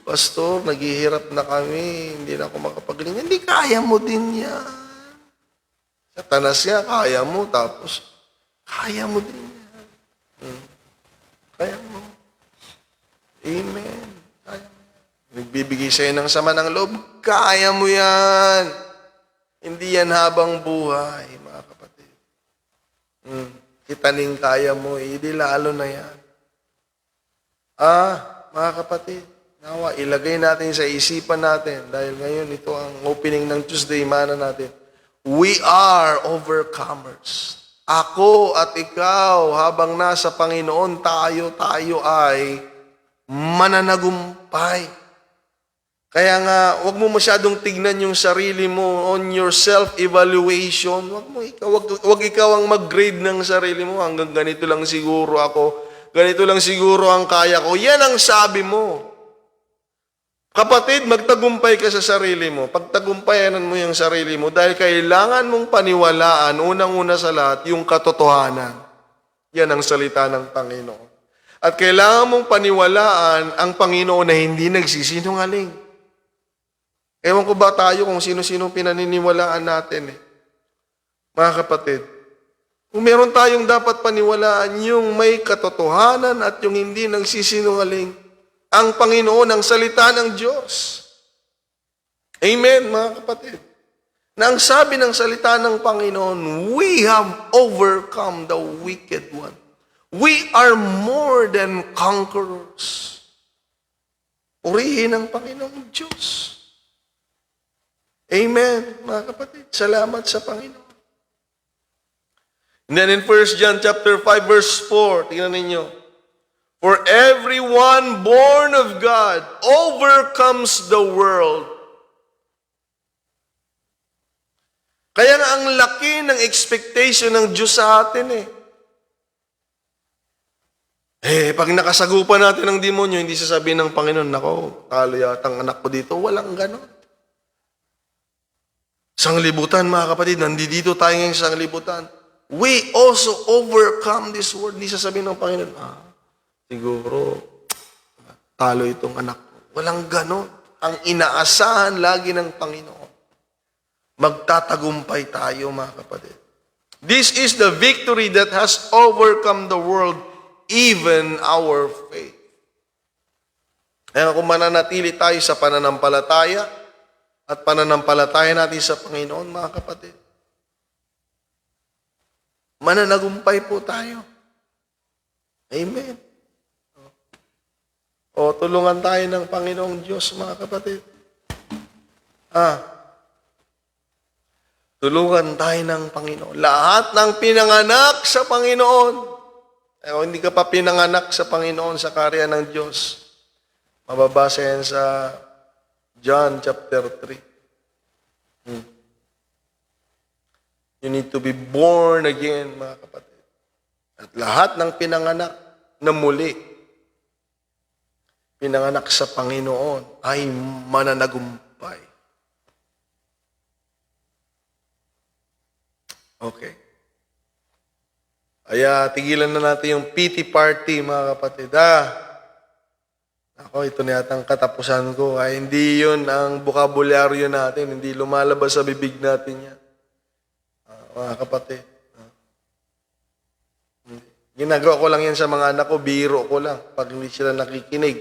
S1: Pastor, naghihirap na kami. Hindi na ako makapagaling. Hindi, kaya mo din yan. Satanas nga, kaya mo. Tapos, kaya mo din yan. Kaya mo. Amen. Kaya mo. Nagbibigay sa'yo ng sama ng loob. Kaya mo yan. Hindi yan habang buhay, mga kapatid. Kitaning kaya mo, di lalo na yan. Mga kapatid, nawa, ilagay natin sa isipan natin dahil ngayon ito ang opening ng Tuesday Mana natin. We are overcomers. Ako at ikaw, habang nasa Panginoon, tayo ay mananagumpay. Kaya nga, huwag mo masyadong tignan yung sarili mo on your self-evaluation. Huwag ikaw ang mag-grade ng sarili mo. Hanggang ganito lang siguro ako. Ganito lang siguro ang kaya ko. Yan ang sabi mo. Kapatid, magtagumpay ka sa sarili mo. Pagtagumpayanan mo yung sarili mo dahil kailangan mong paniwalaan, unang-una sa lahat, yung katotohanan. Yan ang salita ng Panginoon. At kailangan mong paniwalaan ang Panginoon na hindi nagsisinungaling. Ewan ko ba tayo kung sino-sino pinaniniwalaan natin Mga kapatid, kung meron tayong dapat paniwalaan yung may katotohanan at yung hindi nagsisinungaling, ang Panginoon ang salita ng Diyos. Amen, mga kapatid. Na ang sabi ng salita ng Panginoon, we have overcome the wicked one. We are more than conquerors. Purihin ang Panginoong Diyos. Amen, mga kapatid. Salamat sa Panginoon. And then in 1 John chapter 5 verse 4, tingnan ninyo. For everyone born of God overcomes the world. Kaya nga ang laki ng expectation ng Diyos sa atin pag nakasagupan natin ng demonyo, hindi sasabihin ng Panginoon, nako, talo yata ang anak ko dito. Walang ganon. Sanglibutan, mga kapatid, nandito tayo ngayon sa sanglibutan. We also overcome this world. Hindi sasabihin ng Panginoon, siguro, talo itong anak ko. Walang ganon. Ang inaasahan lagi ng Panginoon. Magtatagumpay tayo, mga kapatid. This is the victory that has overcome the world, even our faith. Kaya kung mananatili tayo sa pananampalataya, at pananampalataya natin sa Panginoon, mga kapatid, mananagumpay po tayo. Amen. Tulungan tayo ng Panginoong Diyos, mga kapatid. Tulungan tayo ng Panginoon. Lahat ng pinanganak sa Panginoon, kung hindi ka pa pinanganak sa Panginoon sa karya ng Diyos, mababasa yan sa John chapter 3. You need to be born again, mga kapatid. At lahat ng pinanganak na muli, pinanganak sa Panginoon, ay mananagumpay. Okay. Kaya tigilan na natin yung pity party, mga kapatid. Ako, ito na yata ang katapusan ko. Hindi yun ang bokabularyo natin. Hindi lumalabas sa bibig natin yan. Mga kapatid. Ginagawa ko lang yan sa mga anak ko. Biro ko lang. Pag hindi sila nakikinig.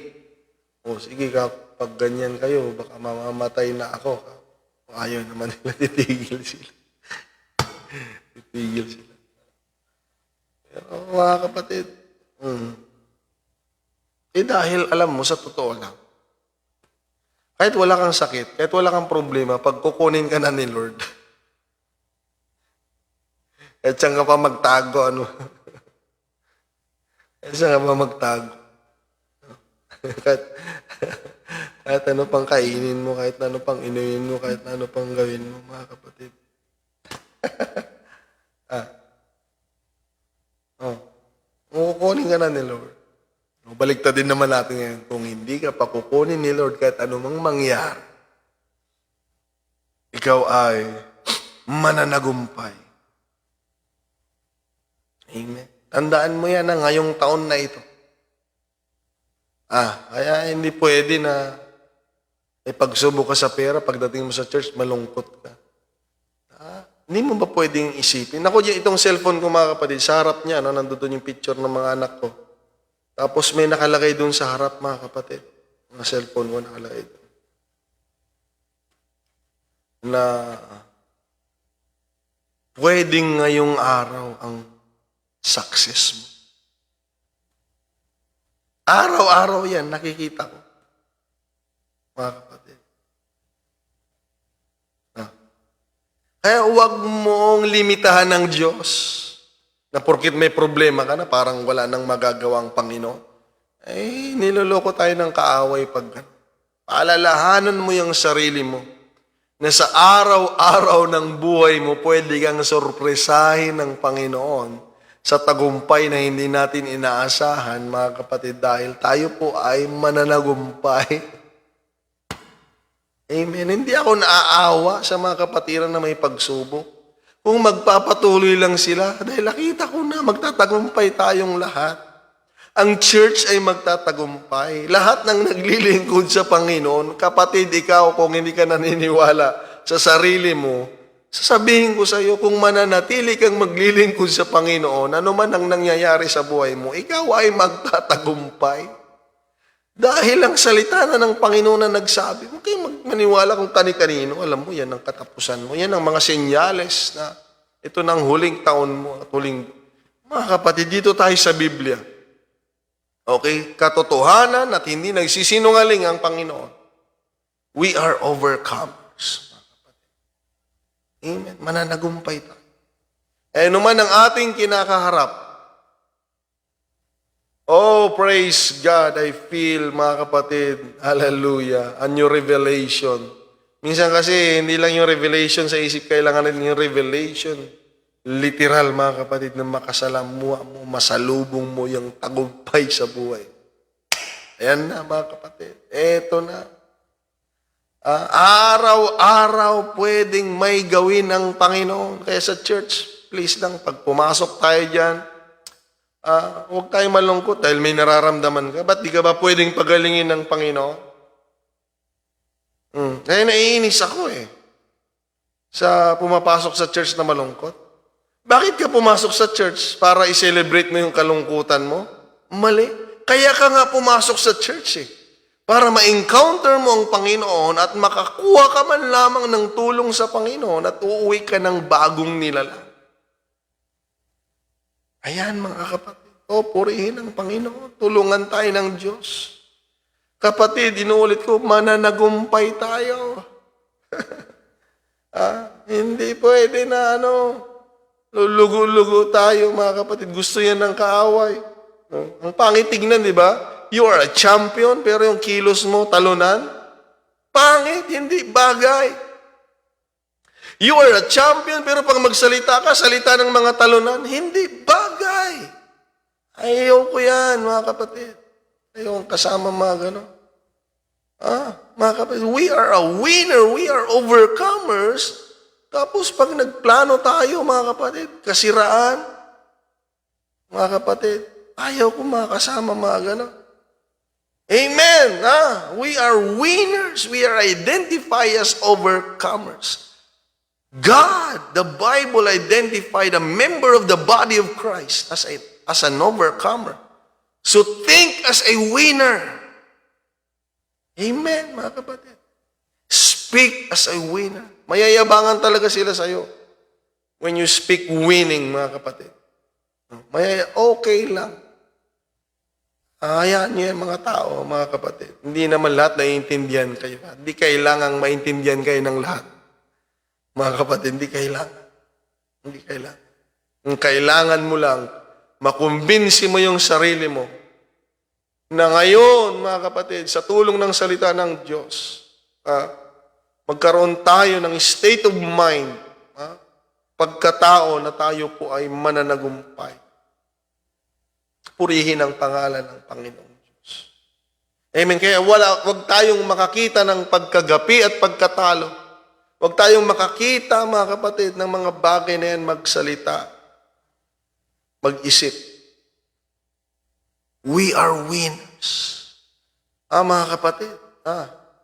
S1: Sige, kapag ganyan kayo, baka mamamatay na ako. Ayaw naman nila, titigil sila. Titigil sila. Pero mga kapatid, dahil alam mo, sa totoo lang, kahit wala kang sakit, kahit wala kang problema, pag kukunin ka na ni Lord, at saan ka pa magtago, At saan ka pa magtago? kahit ano pang kainin mo, kahit ano pang inumin mo, kahit ano pang gawin mo, mga kapatid. kukunin ka na ni Lord. Baliktad din naman natin ngayon. Kung hindi ka pa kukunin ni Lord kahit anumang mangyari, ikaw ay mananagumpay. Amen. Tandaan mo yan na ngayong taon na ito. Kaya hindi pwede na pagsubok ka sa pera, pagdating mo sa church, malungkot ka. Hindi mo ba pwedeng isipin? Ako, itong cellphone ko mga kapatid, sa harap niya, nandoon yung picture ng mga anak ko. Tapos may nakalagay doon sa harap mga kapatid. Mga cellphone ko nakalagay doon. Na pwedeng ngayong araw ang success mo. Araw-araw yan, nakikita ko. Mga kapatid. Kaya huwag mong limitahan ng Diyos na porkit may problema ka na parang wala nang magagawa ang Panginoon. Niloloko tayo ng kaaway pag paalalahanan mo yung sarili mo na sa araw-araw ng buhay mo pwede kang sorpresahin ng Panginoon sa tagumpay na hindi natin inaasahan, mga kapatid, dahil tayo po ay mananagumpay. Amen. Hindi ako naaawa sa mga kapatiran na may pagsubok. Kung magpapatuloy lang sila, dahil nakita ko na magtatagumpay tayong lahat. Ang church ay magtatagumpay. Lahat ng naglilingkod sa Panginoon, kapatid, ikaw kung hindi ka naniniwala sa sarili mo, sasabihin ko sa iyo, kung mananatili kang maglilingkod sa Panginoon, ano man ang nangyayari sa buhay mo, ikaw ay magtatagumpay. Dahil ang salita na ng Panginoon na nagsabi, huwag kayong maniwala kung kani-kanino. Alam mo, yan ang katapusan mo. Yan ang mga senyales na ito ng huling taon mo at huling... Mga kapatid, dito tayo sa Biblia. Okay? Katotohanan at hindi nagsisinungaling ang Panginoon. We are overcomers. Amen. Mananagumpay tayo. Naman ang ating kinakaharap. Oh, praise God. I feel, mga kapatid, hallelujah, a new revelation. Minsan kasi, hindi lang yung revelation sa isip, kailangan natin yung revelation. Literal, mga kapatid, na makasalamuha mo, masalubong mo yung tagumpay sa buhay. Ayan na, mga kapatid. Eto na. Araw-araw pwedeng may gawin ng Panginoon. Kaya sa church, please lang, pag pumasok tayo dyan, huwag tayo malungkot dahil may nararamdaman ka. Ba't di ka ba pwedeng pagalingin ng Panginoon? Kaya naiinis ako sa pumapasok sa church na malungkot. Bakit ka pumasok sa church? Para i-celebrate mo yung kalungkutan mo? Mali. Kaya ka nga pumasok sa church para ma-encounter mo ang Panginoon at makakuha ka man lamang ng tulong sa Panginoon at uuwi ka ng bagong nilalang. Ayan mga kapatid. Purihin ang Panginoon. Tulungan tayo ng Diyos. Kapatid, inuulit ko, mananagumpay tayo. Hindi pwede na lulugo-lugo tayo mga kapatid. Gusto yan ng kaaway. Ang pangit tignan, di ba? You are a champion, pero yung kilos mo, talunan. Pangit, hindi bagay. You are a champion, pero pag magsalita ka, salita ng mga talunan, hindi bagay. Ayaw ko yan, mga kapatid. Ayaw kasama mga gano'n. Mga kapatid, we are a winner, we are overcomers. Tapos pag nagplano tayo, mga kapatid, kasiraan, mga kapatid, ayaw ko makasama mga gano'n. Amen. We are winners. We are identified as overcomers. God, the Bible identified a member of the body of Christ as an overcomer. So think as a winner. Amen, mga kapatid. Speak as a winner. Mayayabangan talaga sila sa'yo. When you speak winning, mga kapatid. Okay lang. Hayaan niyo yung mga tao, mga kapatid. Hindi naman lahat naiintindihan kayo. Hindi kailangang maintindihan kayo ng lahat. Mga kapatid, hindi kailangan. Hindi kailangan. Ang kailangan mo lang, makumbinsi mo yung sarili mo na ngayon, mga kapatid, sa tulong ng salita ng Diyos, magkaroon tayo ng state of mind, pagkatao na tayo po ay mananagumpay. Purihin ang pangalan ng Panginoong Diyos. Amen. Kaya wag tayong makakita ng pagkagapi at pagkatalo. Wag tayong makakita, mga kapatid, ng mga bagay na yan magsalita, mag-isip. We are winners. Mga kapatid,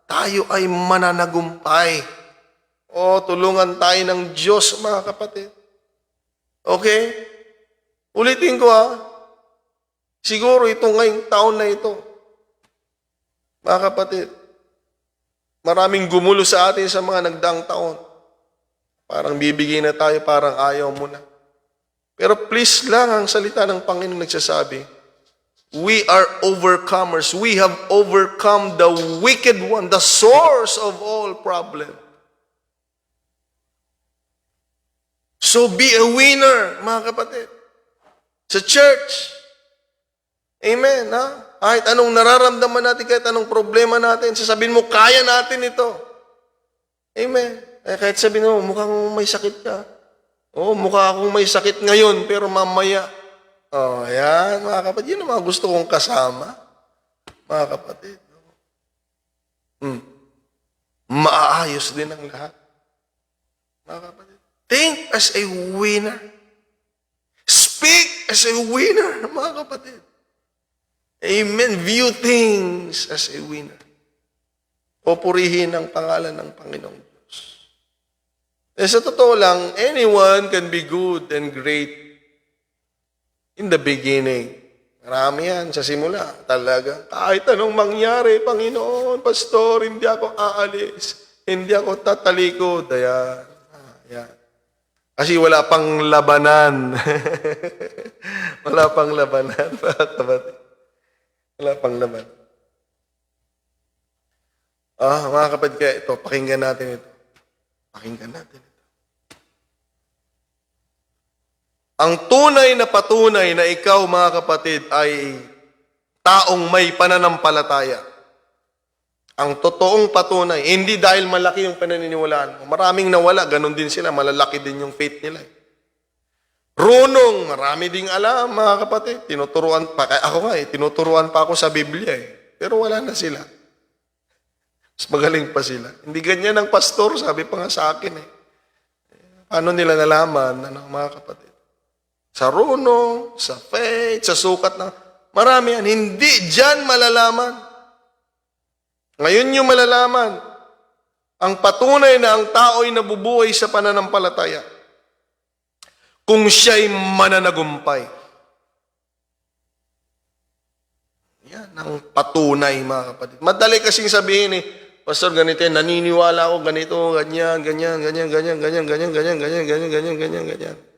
S1: tayo ay mananagumpay. Tulungan tayo ng Diyos, mga kapatid. Okay? Ulitin ko siguro ngayong taon na ito, mga kapatid, maraming gumulo sa atin sa mga nagdaang taon. Parang bibigyan na tayo, parang ayaw mo na. Pero please lang, ang salita ng Panginoon nagsasabi, we are overcomers. We have overcome the wicked one, the source of all problem. So be a winner, mga kapatid. Sa church. Amen, Kahit anong nararamdaman natin, kahit anong problema natin, sasabihin mo, kaya natin ito. Amen. Kahit sabihin mo, mukhang may sakit ka. Mukha akong may sakit ngayon, pero mamaya. Ayan, mga kapatid. Yun ang mga gusto kong kasama. Mga kapatid. Maaayos din ang lahat. Mga kapatid. Think as a winner. Speak as a winner, mga kapatid. Amen. View things as a winner. Pupurihin ang pangalan ng Panginoong Diyos. Sa totoo lang, anyone can be good and great in the beginning. Marami yan sa simula. Talaga. Kahit anong mangyari, Panginoon, Pastor, hindi ako aalis. Hindi ako tatalikod. Ayan. Ayan. Kasi wala pang labanan. Wala pang labanan. Wala pang labanan. Mga kapatid, kaya ito, pakinggan natin ito. Pakinggan natin ito. Ang tunay na patunay na ikaw, mga kapatid, ay taong may pananampalataya. Ang totoong patunay, hindi dahil malaki yung pananiniwalaan mo. Maraming nawala, ganun din sila, malalaki din yung faith nila. Runong, marami ding alam, mga kapatid. Tinuturuan pa, ako nga tinuturuan pa ako sa Biblia Pero wala na sila. Mas magaling pa sila. Hindi ganyan ang pastor, sabi pa nga sa akin Paano nila nalaman, mga kapatid? Sa runong, sa faith, sa sukat na, marami yan. Hindi dyan malalaman. Ngayon yung malalaman, ang patunay na ang tao'y nabubuhay sa pananampalataya kung siya'y mananagumpay. Yan ang patunay, mga kapatid. Madali kasing sabihin Pastor, ganito naniniwala ako, ganito, ganyan.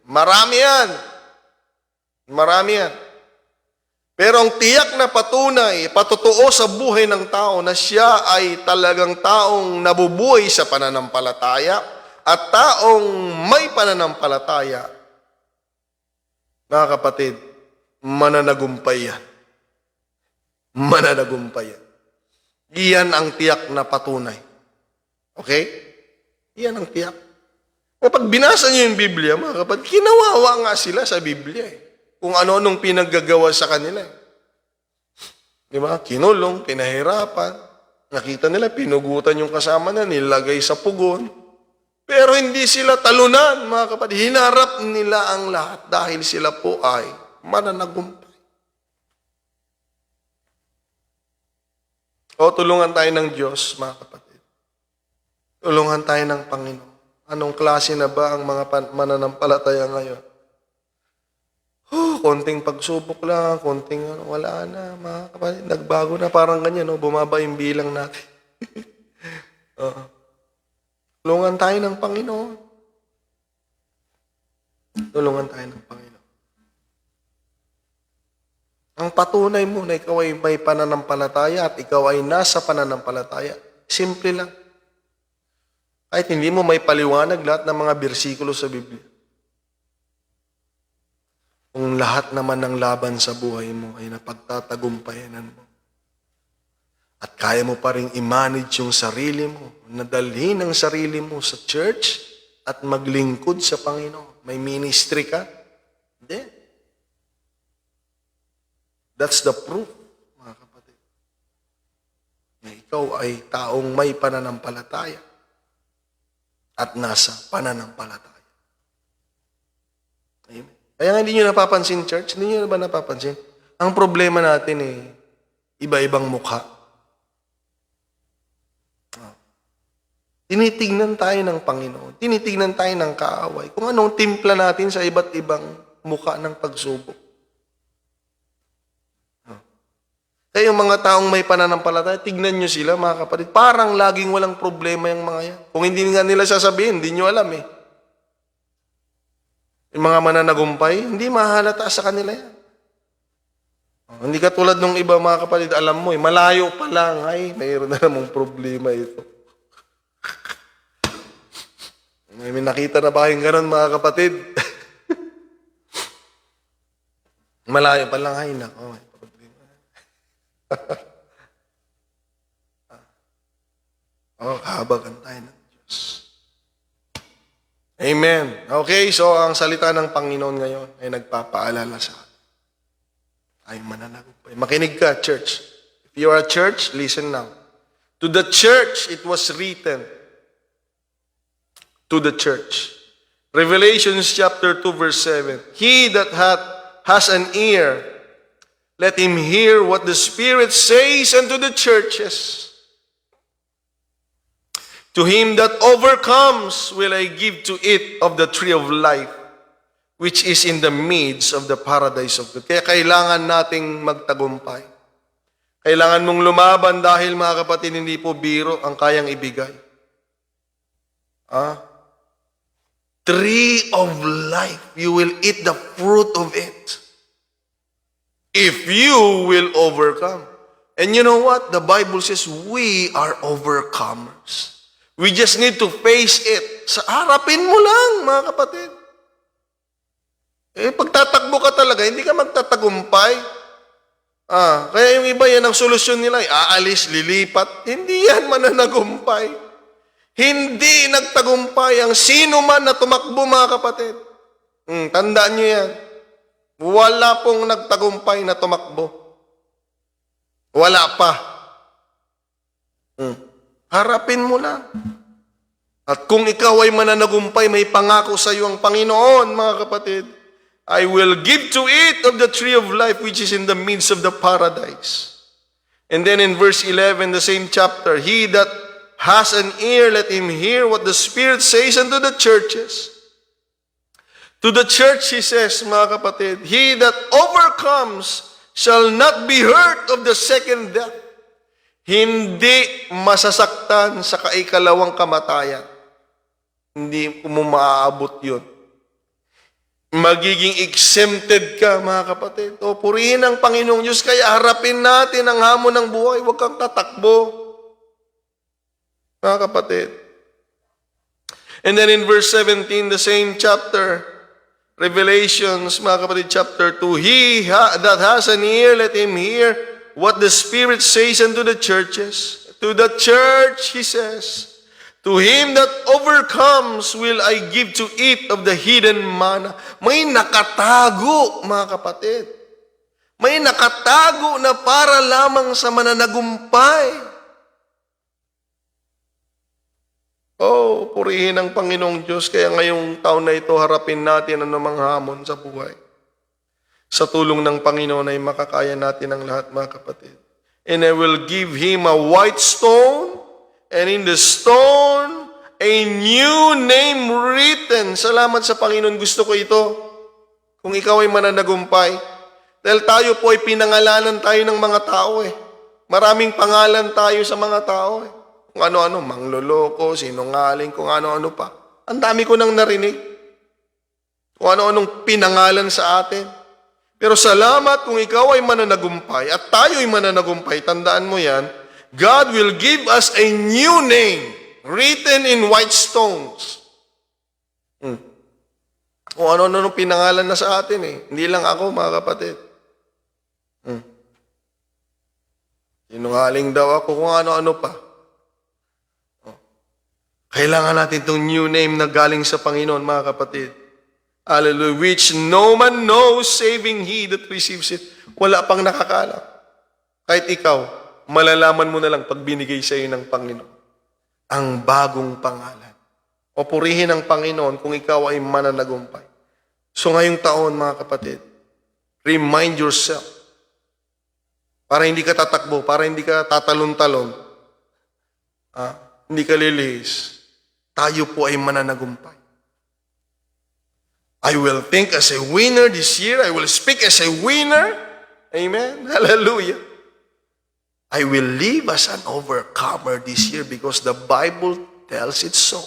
S1: Marami yan. Marami yan. Pero ang tiyak na patunay, patotoo sa buhay ng tao na siya ay talagang taong nabubuhay sa pananampalataya at taong may pananampalataya, mga kapatid, mananagumpay yan. Mananagumpay yan. Iyan ang tiyak na patunay. Okay? Iyan ang tiyak. Kapag binasa niyo yung Biblia, mga kapatid, kinawawa nga sila sa Biblia kung ano-anong pinaggagawa sa kanila. Di ba? Kinulong, pinahirapan. Nakita nila, pinugutan yung kasama na, nilagay sa pugon. Pero hindi sila talunan, mga kapatid. Hinarap nila ang lahat dahil sila po ay mananagumpay. Tulungan tayo ng Diyos, mga kapatid. Tulungan tayo ng Panginoon. Anong klase na ba ang mga mananampalataya ngayon? Konting pagsubok lang, konting wala na, mga kapatid. Nagbago na, parang ganyan, bumaba yung bilang natin. Tulungan tayo ng Panginoon. Tulungan tayo ng Panginoon. Ang patunay mo na ikaw ay may pananampalataya at ikaw ay nasa pananampalataya, simple lang. Kahit hindi mo may paliwanag lahat ng mga bersikulo sa Biblia. Kung lahat naman ng laban sa buhay mo ay napagtatagumpayanan mo. At kaya mo pa rin i-manage yung sarili mo, nadalhin ang sarili mo sa church at maglingkod sa Panginoon. May ministry ka? Hindi. That's the proof, mga kapatid. Na ikaw ay taong may pananampalataya at nasa pananampalataya. Amen. Kaya nga hindi nyo napapansin, church? Hindi nyo na ba napapansin? Ang problema natin iba-ibang mukha. Tinitignan tayo ng Panginoon. Tinitignan tayo ng kaaway. Kung anong timpla natin sa iba't ibang mukha ng pagsubok. Kaya yung mga taong may pananampalataya, tignan nyo sila, mga kapatid. Parang laging walang problema yung mga yan. Kung hindi nga nila sasabihin, hindi nyo alam eh. Yung mga mananagumpay, hindi mahalata sa kanila yan. Hindi katulad nung iba, mga kapatid, alam mo malayo pa lang, ay, mayroon na namang problema ito. May nakita na ba kayong ganun, mga kapatid? Malayo pa lang, ay, nako, may problema. Kahabagan tayo ng Diyos. Amen. Okay, so ang salita ng Panginoon ngayon ay nagpapaalala sa atin. Ay mananagumpay. Makinig ka, church. If you are a church, listen now. To the church, it was written. To the church. Revelation chapter 2 verse 7. He that has an ear, let him hear what the Spirit says unto the churches. To him that overcomes will I give to eat of the tree of life, which is in the midst of the paradise of God. Kaya kailangan nating magtagumpay. Kailangan mong lumaban dahil, mga kapatid, hindi po biro ang kayang ibigay. Tree of life, you will eat the fruit of it. If you will overcome. And you know what? The Bible says we are overcomers. We just need to face it. Sa harapin mo lang, mga kapatid. Pagtatakbo ka talaga, hindi ka magtatagumpay. Kaya yung iba yan, ang solusyon nila, aalis, lilipat. Hindi yan mananagumpay. Hindi nagtagumpay ang sino man na tumakbo, mga kapatid. Tandaan nyo yan. Wala pong nagtagumpay na tumakbo. Wala pa. Harapin mo lang. At kung ikaw ay mananagumpay, may pangako sa iyo ang Panginoon, mga kapatid. I will give to eat of the tree of life which is in the midst of the paradise. And then in verse 11, the same chapter, he that has an ear, let him hear what the Spirit says unto the churches. To the church, he says, mga kapatid, he that overcomes shall not be hurt of the second death. Hindi masasaktan sa kaikalawang kamatayan. Hindi mo maaabot yun. Magiging exempted ka, mga kapatid. O purihin ang Panginoong Diyos, kaya harapin natin ang hamon ng buhay. Huwag kang tatakbo. Mga kapatid. And then in verse 17, the same chapter, Revelations, mga kapatid, chapter 2, he that has an ear, let him hear what the Spirit says unto the churches. To the church, he says, to him that overcomes will I give to eat of the hidden manna. May nakatago, mga kapatid. May nakatago na para lamang sa mananagumpay. Purihin ang Panginoong Diyos. Kaya ngayong taon na ito, harapin natin ang namang hamon sa buhay. Sa tulong ng Panginoon ay makakaya natin ang lahat, mga kapatid. And I will give him a white stone, and in the stone, a new name written. Salamat sa Panginoon. Gusto ko ito. Kung ikaw ay mananagumpay. Dahil tayo po ay pinangalanan tayo ng mga tao eh. Maraming pangalan tayo sa mga tao eh. Kung ano-ano, mangloloko, sinungaling, kung ano-ano pa. Ang dami ko nang narinig. Kung ano-anong pinangalan sa atin. Pero salamat kung ikaw ay mananagumpay at tayo ay mananagumpay, tandaan mo yan, God will give us a new name written in white stones. Kung ano-anong pinangalan na sa atin eh. Hindi lang ako, mga kapatid. Sinungaling daw ako, kung ano-ano pa. Kailangan natin itong new name na galing sa Panginoon, mga kapatid. Hallelujah. Which no man knows saving he that receives it. Wala pang nakakaalam. Kahit ikaw, malalaman mo na lang pag binigay sa iyo ng Panginoon ang bagong pangalan. O purihin ang Panginoon kung ikaw ay mananagumpay. So ngayong taon, mga kapatid, remind yourself, para hindi ka tatakbo, para hindi ka tatalon-talon, hindi ka lilihis, tayo po ay mananagumpay. I will think as a winner this year. I will speak as a winner. Amen. Hallelujah. I will live as an overcomer this year because the Bible tells it so.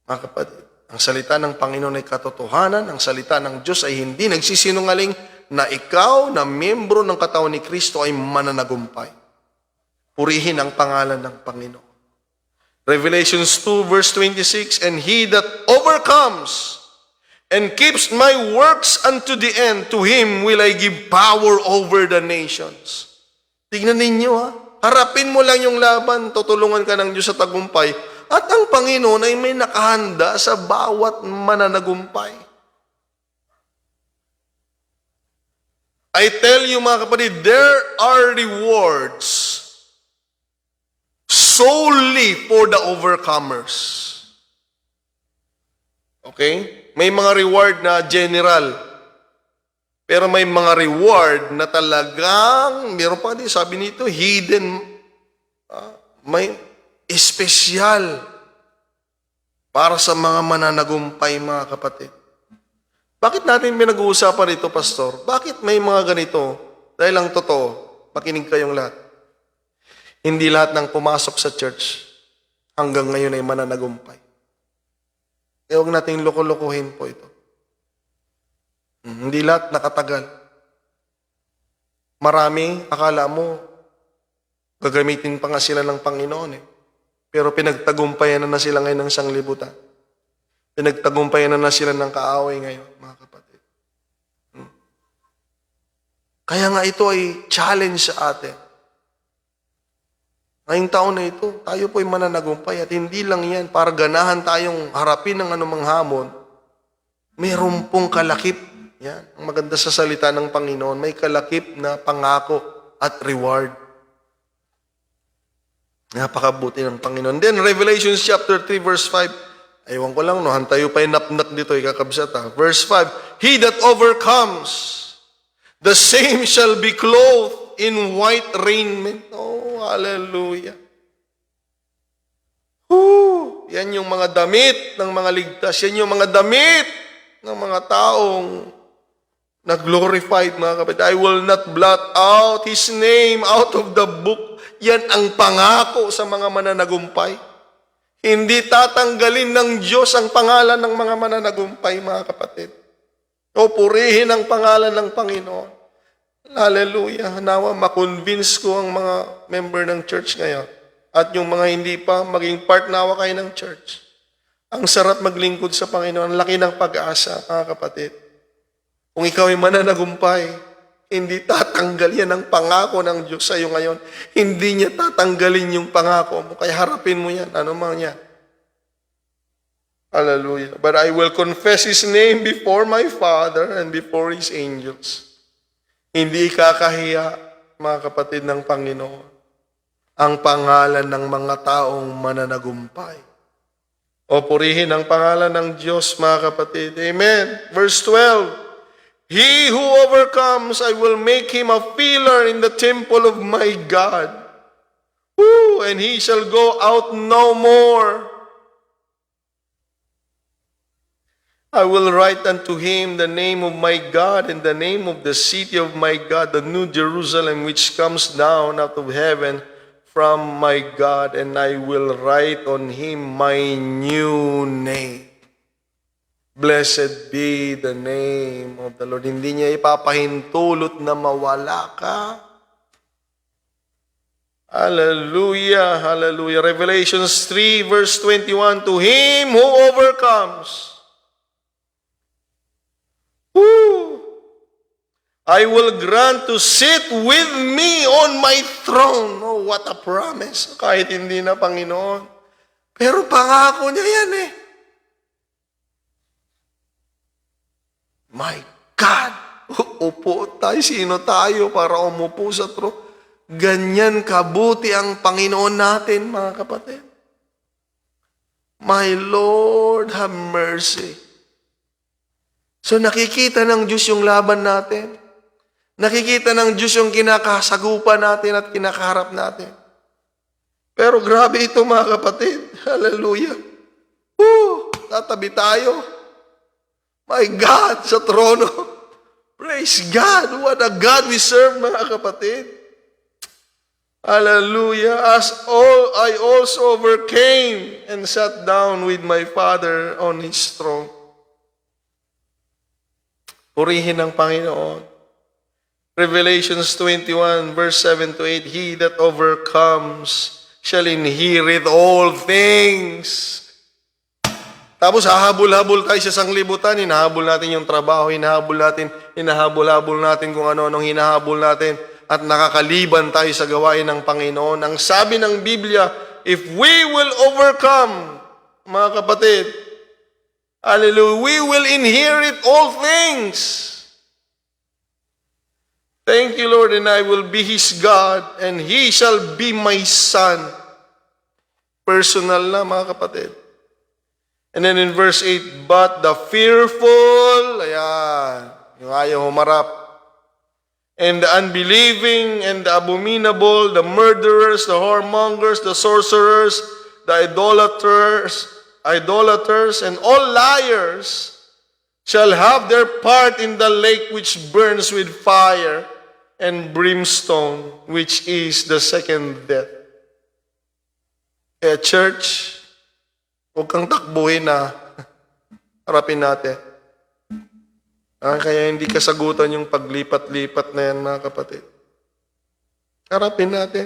S1: Mga kapatid, ang salita ng Panginoon ay katotohanan. Ang salita ng Diyos ay hindi nagsisinungaling na ikaw na miyembro ng katawan ni Kristo ay mananagumpay. Purihin ang pangalan ng Panginoon. Revelations 2 verse 26, and he that overcomes and keeps my works unto the end, to him will I give power over the nations. Tignan ninyo harapin mo lang yung laban, tutulungan ka ng Diyos sa tagumpay, at ang Panginoon ay may nakahanda sa bawat mananagumpay. I tell you mga kapatid, there are rewards solely for the overcomers. Okay? May mga reward na general. Pero may mga reward na talagang, meron pa din, sabi nito, hidden, may espesyal para sa mga mananagumpay, mga kapatid. Bakit natin pinag-uusapan ito, Pastor? Bakit may mga ganito? Dahil ang totoo, makinig kayong lahat. Hindi lahat ng pumasok sa church hanggang ngayon ay mananagumpay. Kaya huwag natin loko-lokohin po ito. Hindi lahat nakatagal. Marami, akala mo, gagamitin pa nga sila ng Panginoon Pero pinagtagumpayan na sila ngayon ng sanglibutan. Pinagtagumpayan na sila ng kaaway ngayon, mga kapatid. Kaya nga ito ay challenge sa atin. Ngayong taon na ito, tayo po ay mananagumpay at hindi lang yan para ganahan tayong harapin ng anumang hamon. Mayroon pong kalakip. Yan, ang maganda sa salita ng Panginoon, may kalakip na pangako at reward. Napakabuti ng Panginoon. Then, Revelation chapter 3, verse 5. Aywan ko lang, hantayo pa yung napnak dito, ikakabsat. Verse 5, he that overcomes, the same shall be clothed in white raiment. Oh, hallelujah. Yan yung mga damit ng mga ligtas. Yan yung mga damit ng mga taong na-glorified, mga kapatid. I will not blot out his name out of the book. Yan ang pangako sa mga mananagumpay. Hindi tatanggalin ng Diyos ang pangalan ng mga mananagumpay, mga kapatid. O purihin ang pangalan ng Panginoon. Hallelujah. Nawa, makonvince ko ang mga member ng church ngayon. At yung mga hindi pa, maging part nawa kayo ng church. Ang sarap maglingkod sa Panginoon. Ang laki ng pag-asa, mga kapatid. Kung ikaw ay mananagumpay, hindi tatanggal yan ang pangako ng Diyos sa iyo ngayon. Hindi niya tatanggalin yung pangako mo. Kaya harapin mo yan. Ano man yan. Hallelujah. But I will confess His name before my Father and before His angels. Hindi ikakahiya, mga kapatid ng Panginoon, ang pangalan ng mga taong mananagumpay. O purihin ang pangalan ng Diyos, mga kapatid. Amen. Verse 12. He who overcomes, I will make him a pillar in the temple of my God. And he shall go out no more. I will write unto him the name of my God and the name of the city of my God, the new Jerusalem which comes down out of heaven from my God, and I will write on him my new name. Blessed be the name of the Lord. Hindi niya ipapahintulot na mawala ka. Hallelujah, hallelujah. Revelations 3 verse 21, to him who overcomes, I will grant to sit with me on my throne. Oh, what a promise. Kahit hindi na Panginoon. Pero pangako niya yan My God! Upo tayo. Sino tayo para umupo sa trono? Ganyan kabuti ang Panginoon natin, mga kapatid. My Lord, have mercy. So nakikita ng Diyos yung laban natin. Nakikita ng Diyos yung kinakasagupan natin at kinakaharap natin. Pero grabe ito, mga kapatid. Hallelujah. Tatabi tayo. My God, sa trono. Praise God. What a God we serve, mga kapatid. Hallelujah. I also overcame and sat down with my Father on His throne. Purihin ang Panginoon. Revelations 21, verse 7 to 8, He that overcomes shall inherit all things. Tapos hahabol-habol tayo sa sanglibutan, hinahabol natin yung trabaho, hinahabol-habol natin kung ano-anong hinahabol natin, at nakakaliban tayo sa gawain ng Panginoon. Ang sabi ng Biblia, if we will overcome, mga kapatid, hallelujah, we will inherit all things. Thank you, Lord, and I will be His God, and He shall be my son. Personal na, mga kapatid. And then in verse 8, but the fearful, ayan, yung ayaw humarap, and the unbelieving, and the abominable, the murderers, the whoremongers, the sorcerers, the idolaters, and all liars, shall have their part in the lake which burns with fire and brimstone, which is the second death. Kaya church, huwag kang takbuhin na harapin natin. Kaya hindi kasagutan yung paglipat-lipat na yan, mga kapatid. Harapin natin.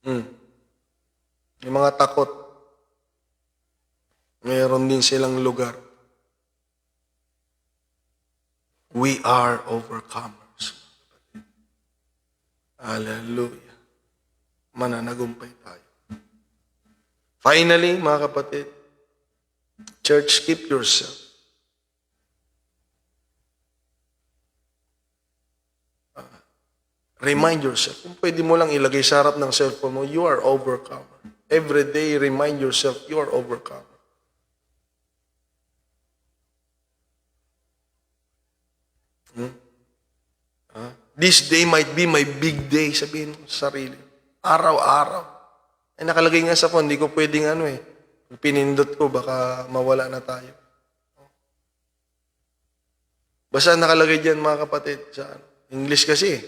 S1: Yung mga takot, mayroon din silang lugar. We are overcomers. Hallelujah. Mananagumpay tayo. Finally, mga kapatid, church, keep yourself. Remind yourself. Kung pwede mo lang ilagay sa harap ng cellphone mo, you are overcomer. Every day, remind yourself, you are overcomer. This day might be my big day, sabihin mo sa sarili. Araw-araw. Ay nakalagay nga sa phone, hindi ko pwedeng Kung pinindot ko, baka mawala na tayo. Basta nakalagay dyan, mga kapatid, sa English kasi.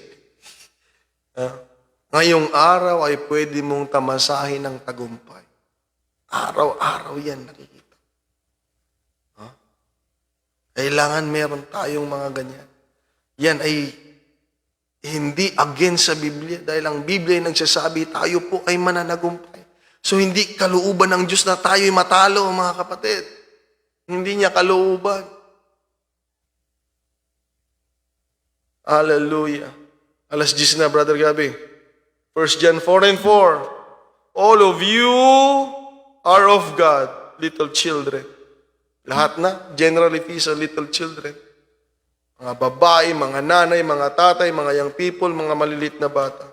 S1: Ngayong araw ay pwede mong tamasahin ng tagumpay. Araw-araw yan nakikita. Kailangan meron tayong mga ganyan. Yan ay hindi against sa Biblia dahil ang Biblia ay nagsasabi tayo po ay mananagumpay. So hindi kalooban ng Diyos na tayo'y matalo, mga kapatid. Hindi niya kalooban. Hallelujah. Alas 10 na, Brother Gabi. 1 John 4:4. All of you are of God, little children. Lahat na, generally peace are little children. Mga babae, mga nanay, mga tatay, mga young people, mga malilit na bata.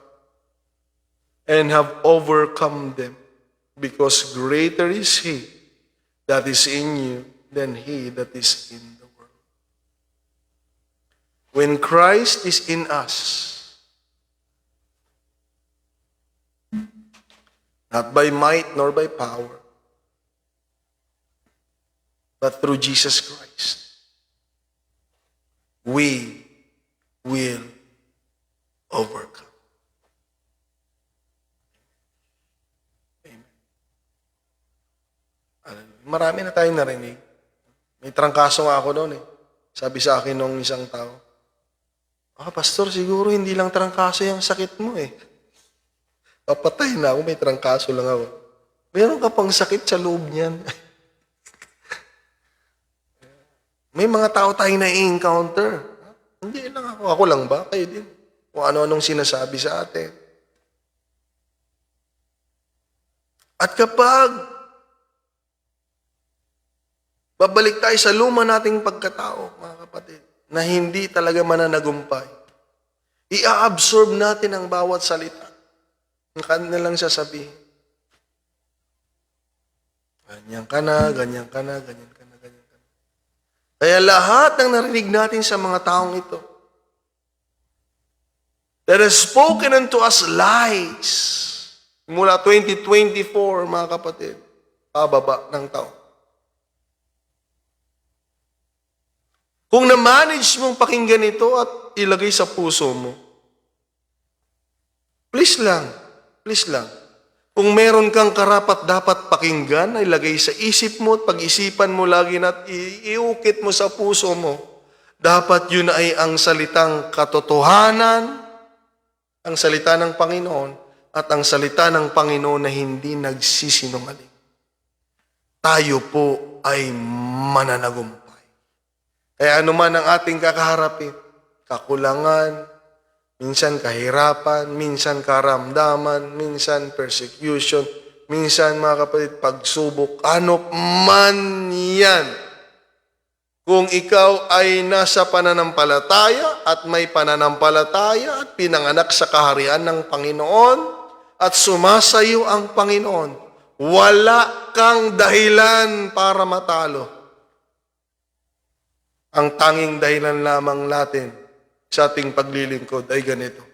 S1: And have overcome them. Because greater is He that is in you than he that is in the world. When Christ is in us, not by might nor by power, but through Jesus Christ, we will overcome. Amen. Marami na tayong narinig. May trangkaso nga ako noon . Sabi sa akin nung isang tao, Pastor, siguro hindi lang trangkaso yung sakit mo . Papatay na ako, may trangkaso lang ako. Meron ka pang sakit sa loob niyan. May mga tao tayong na-encounter. Hindi lang ako. Ako lang ba? Kayo din. Kung ano-anong sinasabi sa atin. At kapag Babalik tayo sa luma nating pagkatao, mga kapatid, na hindi talaga mananagumpay. I-absorb natin ang bawat salita. Ang kanilang sasabihin. Ganyan ka na, ganyan ka na, ganyan ka na, ganyan ka na. Kaya lahat ng narinig natin sa mga taong ito, that has spoken unto us lies, mula 2024, mga kapatid, pababa ng taon. Kung na-manage mong pakinggan ito at ilagay sa puso mo, please lang, kung meron kang karapat dapat pakinggan, ay lagay sa isip mo at pag-isipan mo lagi at iukit mo sa puso mo. Dapat yun ay ang salitang katotohanan, ang salita ng Panginoon, at ang salita ng Panginoon na hindi nagsisinungaling. Tayo po ay mananagumpay. Kaya anuman ang ating kakaharapin, kakulangan, minsan kahirapan, minsan karamdaman, minsan persecution, minsan mga kapatid, pagsubok, ano man yan. Kung ikaw ay nasa pananampalataya at may pananampalataya at pinanganak sa kaharian ng Panginoon at sumasayo ang Panginoon, wala kang dahilan para matalo. Ang tanging dahilan lamang natin sa ating paglilingkod ay ganito.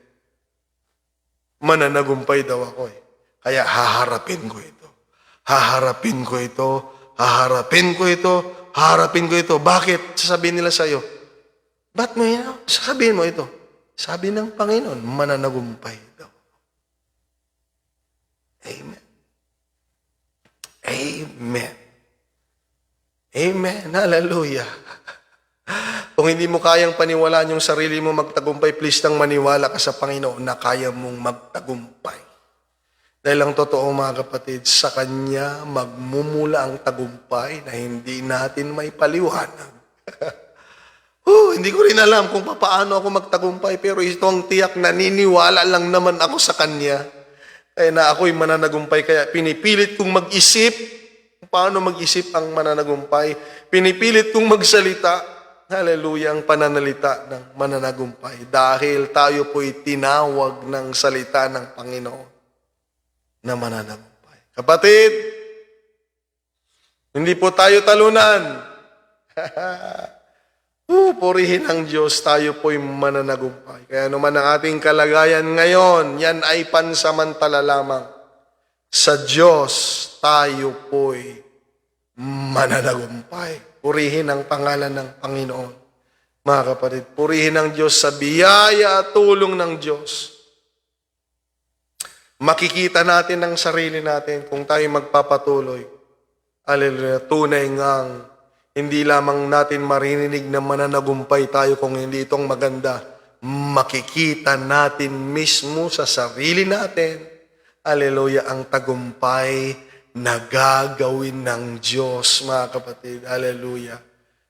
S1: Mananagumpay daw ako eh. Kaya haharapin ko ito. Haharapin ko ito. Haharapin ko ito. Haharapin ko ito. Bakit? Sasabihin nila sa'yo. Ba't mo yan? Sasabihin mo ito. Sabi ng Panginoon, mananagumpay daw. Amen. Amen. Amen. Hallelujah. Kung hindi mo kayang paniwalaan yung sarili mo magtagumpay, please lang maniwala ka sa Panginoon na kaya mong magtagumpay. Dahil ang totoo mga kapatid, sa Kanya magmumula ang tagumpay na hindi natin may paliwanag. Hindi ko rin alam kung paano ako magtagumpay, pero ito ang tiyak, naniniwala lang naman ako sa Kanya. Kaya na ako'y mananagumpay, kaya pinipilit kong mag-isip kung paano mag-isip ang mananagumpay. Pinipilit kong magsalita. Hallelujah, ang pananalita ng mananagumpay. Dahil tayo po'y tinawag ng salita ng Panginoon na mananagumpay. Kapatid, hindi po tayo talunan. Purihin ang Diyos, tayo po'y mananagumpay. Kaya naman ang ating kalagayan ngayon, yan ay pansamantala lamang. Sa Diyos, tayo po'y mananagumpay. Purihin ang pangalan ng Panginoon. Mga kapatid, purihin ang Diyos sa biyaya at tulong ng Diyos. Makikita natin ang sarili natin kung tayo magpapatuloy. Hallelujah, tunay ngang hindi lamang natin marinig na mananagumpay tayo kung hindi itong maganda. Makikita natin mismo sa sarili natin, hallelujah, ang tagumpay na gagawin ng Diyos, mga kapatid. Hallelujah.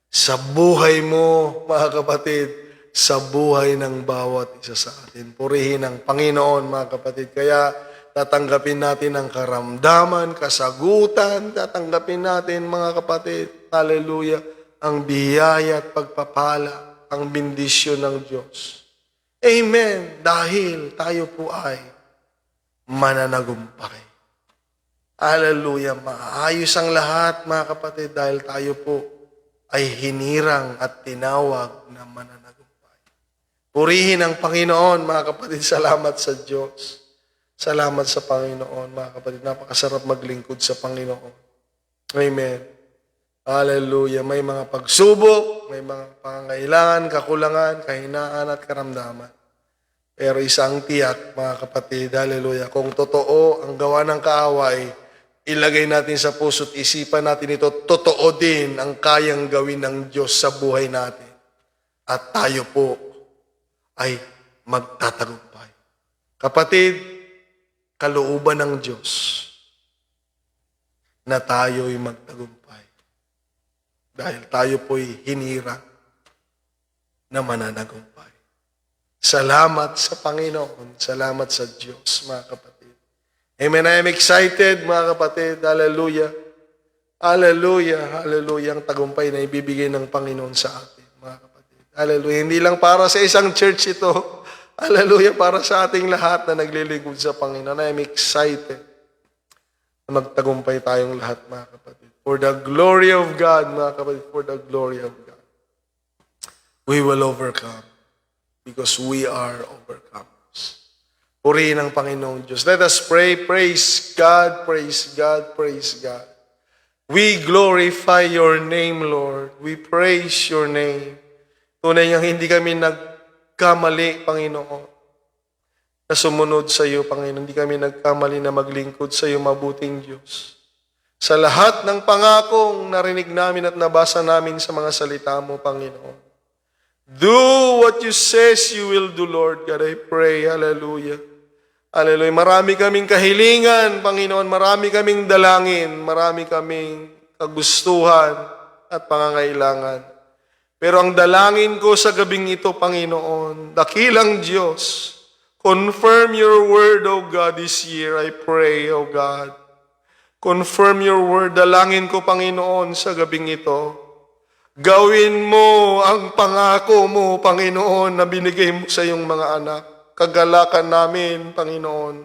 S1: Sa buhay mo, mga kapatid, sa buhay ng bawat isa sa atin. Purihin ang Panginoon, mga kapatid. Kaya tatanggapin natin ang karamdaman, kasagutan, tatanggapin natin, mga kapatid, hallelujah, ang biyaya at pagpapala, ang bendisyon ng Diyos. Amen. Dahil tayo po ay mananagumpay. Hallelujah. Maayos ang lahat, mga kapatid, dahil tayo po ay hinirang at tinawag na mananagumpay. Purihin ang Panginoon, mga kapatid. Salamat sa Diyos. Salamat sa Panginoon, mga kapatid. Napakasarap maglingkod sa Panginoon. Amen. Hallelujah. May mga pagsubok, may mga pangangailangan, kakulangan, kahinaan at karamdaman. Pero isang tiyak, mga kapatid, hallelujah, kung totoo ang gawa ng kaaway, ilagay natin sa puso't isipan natin ito, totoo din ang kayang gawin ng Diyos sa buhay natin. At tayo po ay magtatagumpay. Kapatid, kalooban ng Diyos na tayo'y magtagumpay. Dahil tayo po'y hinirang na mananagumpay. Salamat sa Panginoon. Salamat sa Diyos, mga kapatid. Amen. I am excited, mga kapatid. Hallelujah. Hallelujah, hallelujah, ang tagumpay na ibibigay ng Panginoon sa atin, mga kapatid. Hallelujah, hindi lang para sa isang church ito. Hallelujah, para sa ating lahat na naglilingkod sa Panginoon. I'm excited na magtagumpay tayong lahat, mga kapatid. For the glory of God, mga kapatid, for the glory of God. We will overcome because we are overcomers. Purihin ang Panginoong Diyos. Let us pray. Praise God, praise God, praise God. We glorify your name, Lord. We praise your name. Tunay nga hindi kami nagkamali, Panginoon, na sumunod sa iyo, Panginoon. Hindi kami nagkamali na maglingkod sa iyo, mabuting Diyos. Sa lahat ng pangakong narinig namin at nabasa namin sa mga salita mo, Panginoon. Do what you says you will do, Lord God. I pray. Hallelujah. Hallelujah. Marami kaming kahilingan, Panginoon. Marami kaming dalangin. Marami kaming kagustuhan at pangangailangan. Pero ang dalangin ko sa gabing ito, Panginoon, dakilang Diyos, confirm your word, O God, this year. I pray, O God. Confirm your word. Dalangin ko, Panginoon, sa gabing ito. Gawin mo ang pangako mo, Panginoon, na binigay mo sa iyong mga anak. Kagalakan namin, Panginoon.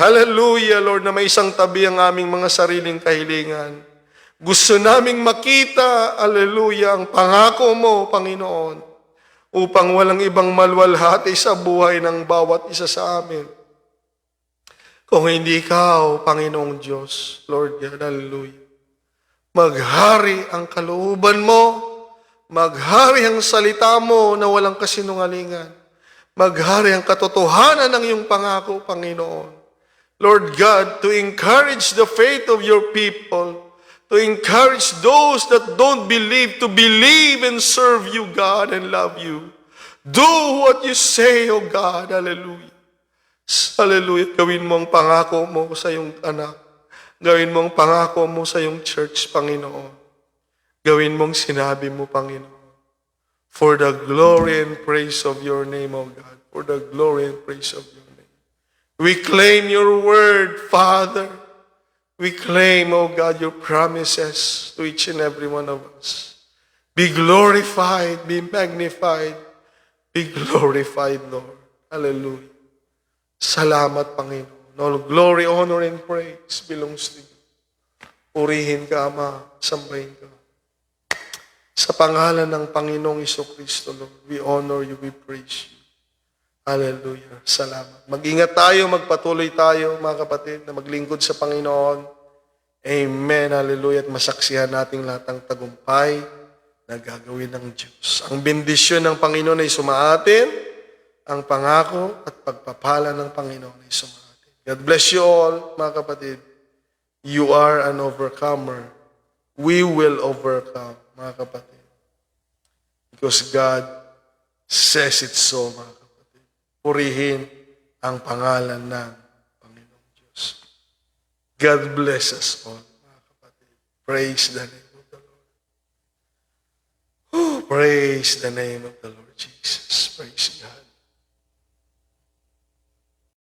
S1: Hallelujah, Lord, na may isang tabi ang aming mga sariling kahilingan. Gusto naming makita, hallelujah, ang pangako mo, Panginoon, upang walang ibang malwalhati sa buhay ng bawat isa sa amin. Kung hindi ikaw, Panginoong Diyos, Lord God, hallelujah. Maghari ang kalooban mo, maghari ang salita mo na walang kasinungalingan. Maghari ang katotohanan ng iyong pangako, Panginoon. Lord God, to encourage the faith of your people, to encourage those that don't believe, to believe and serve you, God, and love you. Do what you say, O God. Hallelujah. Hallelujah. Gawin mo ang pangako mo sa iyong anak. Gawin mo ang pangako mo sa iyong church, Panginoon. Gawin mo ang sinabi mo, Panginoon. For the glory and praise of your name, O God. For the glory and praise of your name. We claim your word, Father. We claim, O God, your promises to each and every one of us. Be glorified, be magnified, be glorified, Lord. Hallelujah. Salamat, Panginoon. All glory, honor, and praise belongs to you. Purihin ka, Ama. Sambahin ka. Sa pangalan ng Panginoong Jesucristo, Lord, we honor you, we praise you. Hallelujah. Salamat. Mag-ingat tayo, magpatuloy tayo, mga kapatid, na maglingkod sa Panginoon. Amen. Hallelujah. At masaksihan nating lahat ng tagumpay na gagawin ng Diyos. Ang bendisyon ng Panginoon ay sumaatin, ang pangako at pagpapala ng Panginoon ay sumaatin. God bless you all, mga kapatid. You are an overcomer. We will overcome, mga kapatid. Because God says it so, mga kapatid. Purihin ang pangalan ng Panginoong Diyos. God bless us all, mga kapatid. Praise the name of the Lord. Oh, praise the name of the Lord Jesus. Praise God.